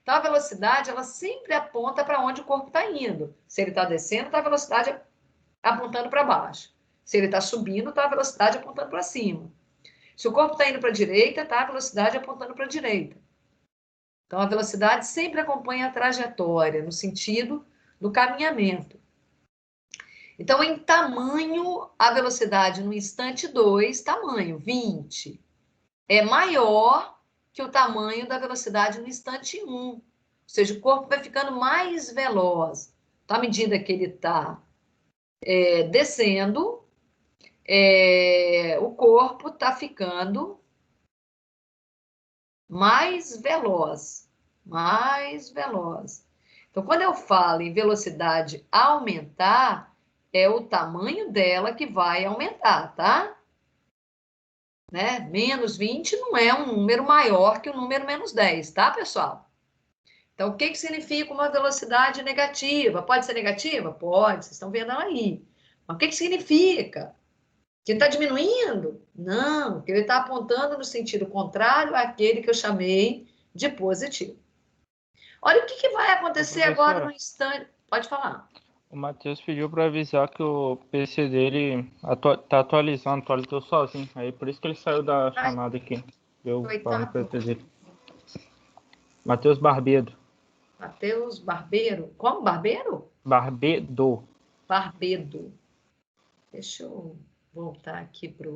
Então, a velocidade, ela sempre aponta para onde o corpo está indo. Se ele está descendo, está a velocidade apontando para baixo. Se ele está subindo, está a velocidade apontando para cima. Se o corpo está indo para a direita, está a velocidade apontando para a direita. Então, a velocidade sempre acompanha a trajetória, no sentido do caminhamento. Então, em tamanho, a velocidade no instante 2, tamanho 20, é maior que o tamanho da velocidade no instante 1. Ou seja, o corpo vai ficando mais veloz. Então, à medida que ele está descendo, o corpo está ficando mais veloz. Mais veloz. Então, quando eu falo em velocidade aumentar, é o tamanho dela que vai aumentar, tá? Né? Menos 20 não é um número maior que o número menos 10, tá, pessoal? Então, o que significa uma velocidade negativa? Pode ser negativa? Pode, vocês estão vendo ela aí. Mas o que significa? Que ele está diminuindo? Não, que ele está apontando no sentido contrário àquele que eu chamei de positivo. Olha o que vai acontecer agora no instante. Pode falar. O Matheus pediu para avisar que o PC dele tá atualizou sozinho. Aí por isso que ele saiu da chamada aqui. Eu falo no PC dele. Matheus Barbedo. Matheus Barbeiro. Como? Barbeiro? Barbedo. Barbedo. Deixa eu voltar aqui para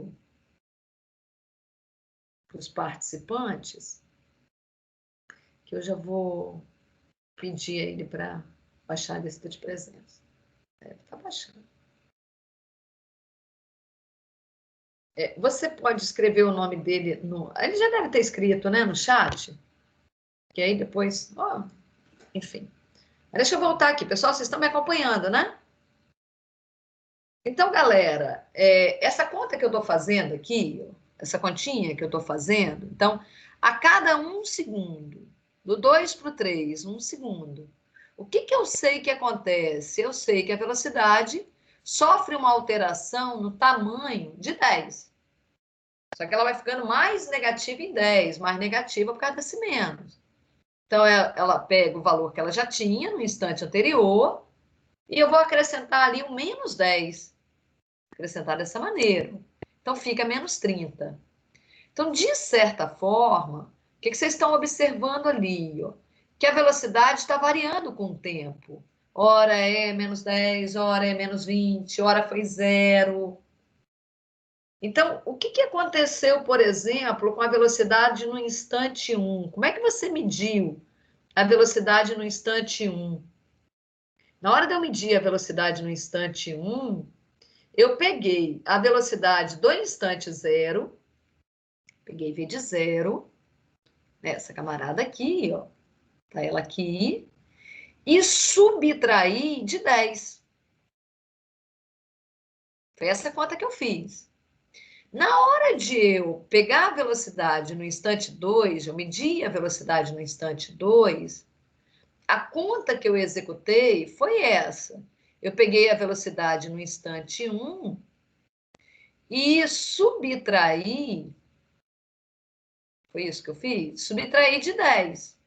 os participantes, que eu já vou pedir a ele para baixar a lista de presença. Deve estar baixando. Você pode escrever o nome dele no... Ele já deve ter escrito, né, no chat. Que aí depois... enfim. Mas deixa eu voltar aqui. Pessoal, vocês estão me acompanhando, né? Então, galera, essa conta que eu estou fazendo aqui, essa continha que eu estou fazendo, então, a cada 1 segundo, do 2 para o 3, 1 segundo, o que eu sei que acontece? Eu sei que a velocidade sofre uma alteração no tamanho de 10. Só que ela vai ficando mais negativa em 10, mais negativa por causa desse menos. Então, ela pega o valor que ela já tinha no instante anterior e eu vou acrescentar ali um menos 10. Acrescentar dessa maneira. Então, fica menos 30. Então, de certa forma, o que vocês estão observando ali? Que a velocidade está variando com o tempo. Ora é menos 10, ora é menos 20, ora foi 0. Então, o que aconteceu, por exemplo, com a velocidade no instante 1? Como é que você mediu a velocidade no instante 1? Na hora de eu medir a velocidade no instante 1, eu peguei a velocidade do instante 0, peguei V de 0, essa camarada aqui, ó, tá ela aqui, e subtraí de 10. Foi essa conta que eu fiz. Na hora de eu pegar a velocidade no instante 2, eu medi a velocidade no instante 2, a conta que eu executei foi essa. Eu peguei a velocidade no instante 1 e subtraí, foi isso que eu fiz? Subtraí de 10.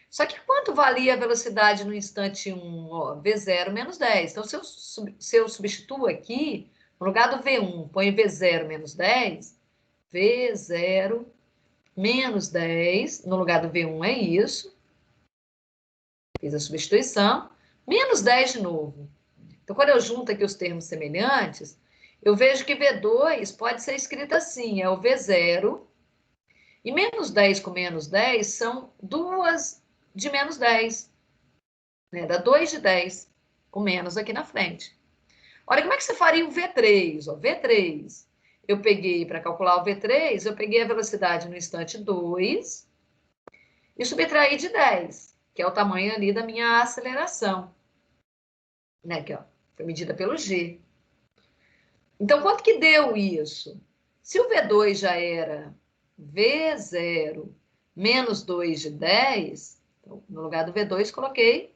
Só que quanto valia a velocidade no instante 1? Ó, V0 menos 10. Então, se eu substituo aqui, no lugar do V1, põe V0 menos 10, V0 menos 10, no lugar do V1 é isso. Fiz a substituição, menos 10 de novo. Então, quando eu junto aqui os termos semelhantes, eu vejo que V2 pode ser escrito assim, é o V0, e menos 10 com menos 10 são duas de menos 10. Né? Dá 2 de 10, com menos aqui na frente. Olha, como é que você faria o V3? Ó, V3, eu peguei, para calcular o V3, eu peguei a velocidade no instante 2 e subtraí de 10, que é o tamanho ali da minha aceleração. Né? Aqui, ó, foi medida pelo G. Então, quanto que deu isso? Se o V2 já era V0 menos 2 de 10, então, no lugar do V2, coloquei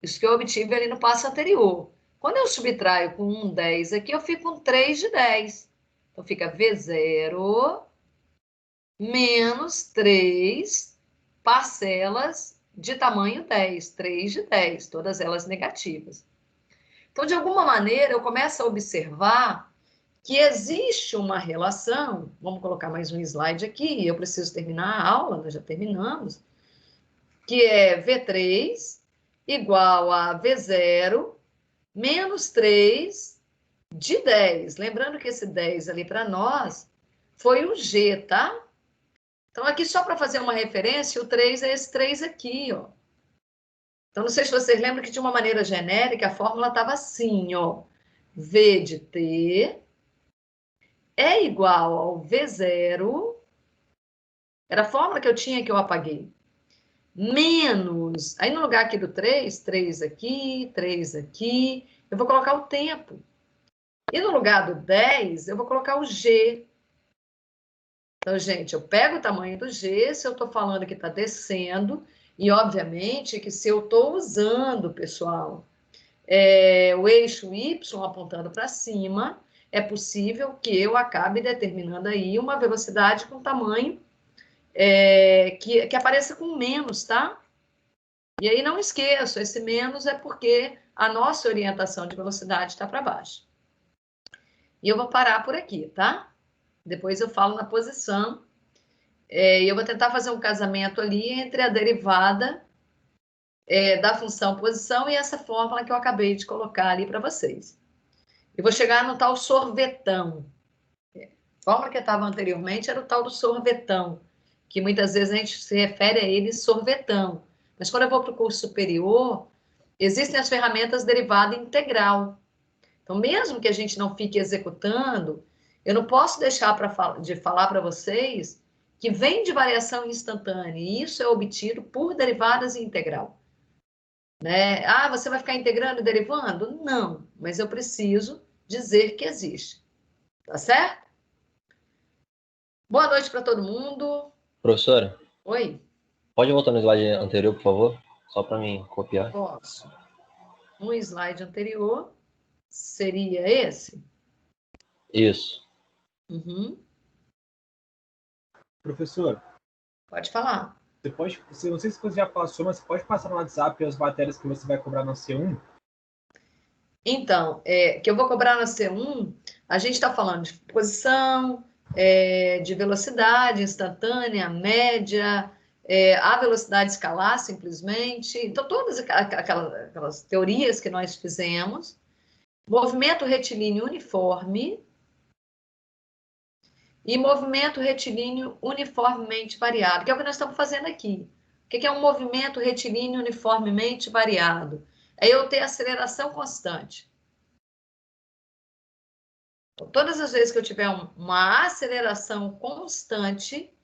isso que eu obtive ali no passo anterior. Quando eu subtraio com 1,10 aqui, eu fico com 3 de 10. Então, fica V0 menos 3 parcelas de tamanho 10, 3 de 10, todas elas negativas. Então, de alguma maneira, eu começo a observar que existe uma relação, vamos colocar mais um slide aqui, eu preciso terminar a aula, nós já terminamos, que é V3 igual a V0 menos 3 de 10. Lembrando que esse 10 ali para nós foi o G, tá? Então, aqui só para fazer uma referência, o 3 é esse 3 aqui, ó. Então, não sei se vocês lembram que de uma maneira genérica a fórmula estava assim, ó. V de T é igual ao V0, era a fórmula que eu tinha que eu apaguei, menos, aí no lugar aqui do 3, 3 aqui, eu vou colocar o tempo. E no lugar do 10, eu vou colocar o G. Então, gente, eu pego o tamanho do G, se eu estou falando que está descendo, e obviamente que se eu estou usando, pessoal, o eixo Y apontando para cima, é possível que eu acabe determinando aí uma velocidade com tamanho que apareça com menos, tá? E aí não esqueço, esse menos é porque a nossa orientação de velocidade está para baixo. E eu vou parar por aqui, tá? Depois eu falo na posição. E eu vou tentar fazer um casamento ali entre a derivada da função posição e essa fórmula que eu acabei de colocar ali para vocês. Eu vou chegar no tal sorvetão. A fórmula que estava anteriormente era o tal do sorvetão, que muitas vezes a gente se refere a ele sorvetão. Mas quando eu vou para o curso superior, existem as ferramentas derivada integral. Então, mesmo que a gente não fique executando, eu não posso deixar de falar para vocês que vem de variação instantânea, e isso é obtido por derivadas em integral. Né? Ah, você vai ficar integrando e derivando? Não, mas eu preciso dizer que existe. Tá certo? Boa noite para todo mundo. Professora, Oi? pode voltar no slide anterior, por favor? Só para mim copiar. Posso. Um slide anterior seria esse? Isso. Uhum. Professor, Pode falar. não sei se você já passou, mas você pode passar no WhatsApp as matérias que você vai cobrar na C1? Então, que eu vou cobrar na C1, a gente está falando de posição, de velocidade instantânea, média, a velocidade escalar, simplesmente. Então, todas aquelas teorias que nós fizemos. Movimento retilíneo uniforme e movimento retilíneo uniformemente variado, que é o que nós estamos fazendo aqui. O que é um movimento retilíneo uniformemente variado? É eu ter aceleração constante. Então, todas as vezes que eu tiver uma aceleração constante,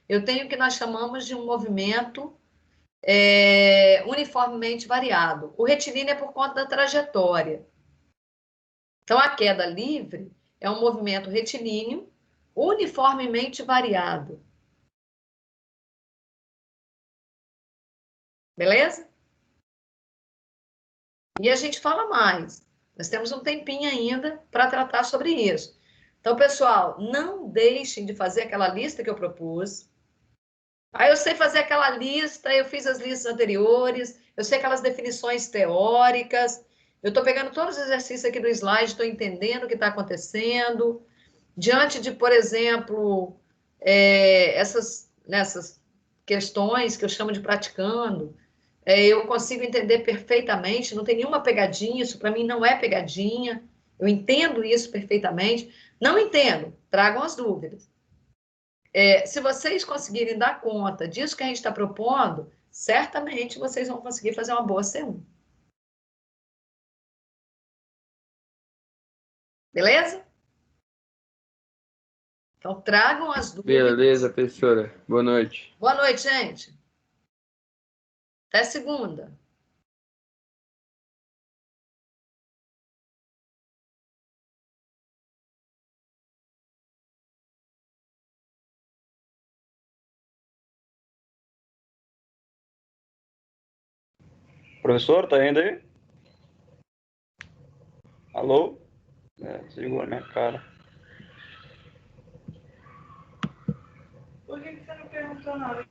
eu tenho o que nós chamamos de um movimento uniformemente variado. O retilíneo é por conta da trajetória. Então, a queda livre é um movimento retilíneo uniformemente variado. Beleza? E a gente fala mais. Nós temos um tempinho ainda para tratar sobre isso. Então, pessoal, não deixem de fazer aquela lista que eu propus. Aí eu sei fazer aquela lista, eu fiz as listas anteriores, eu sei aquelas definições teóricas, eu estou pegando todos os exercícios aqui do slide, estou entendendo o que está acontecendo. Diante de, por exemplo, nessas questões que eu chamo de praticando, eu consigo entender perfeitamente, não tem nenhuma pegadinha, isso para mim não é pegadinha, eu entendo isso perfeitamente. Não entendo, tragam as dúvidas. Se vocês conseguirem dar conta disso que a gente está propondo, certamente vocês vão conseguir fazer uma boa C1. Beleza? Então, tragam as dúvidas. Beleza, professora. Boa noite. Boa noite, gente. Até segunda. Professor, tá indo aí? Alô? Desligou a minha cara. Por que você não perguntou nada?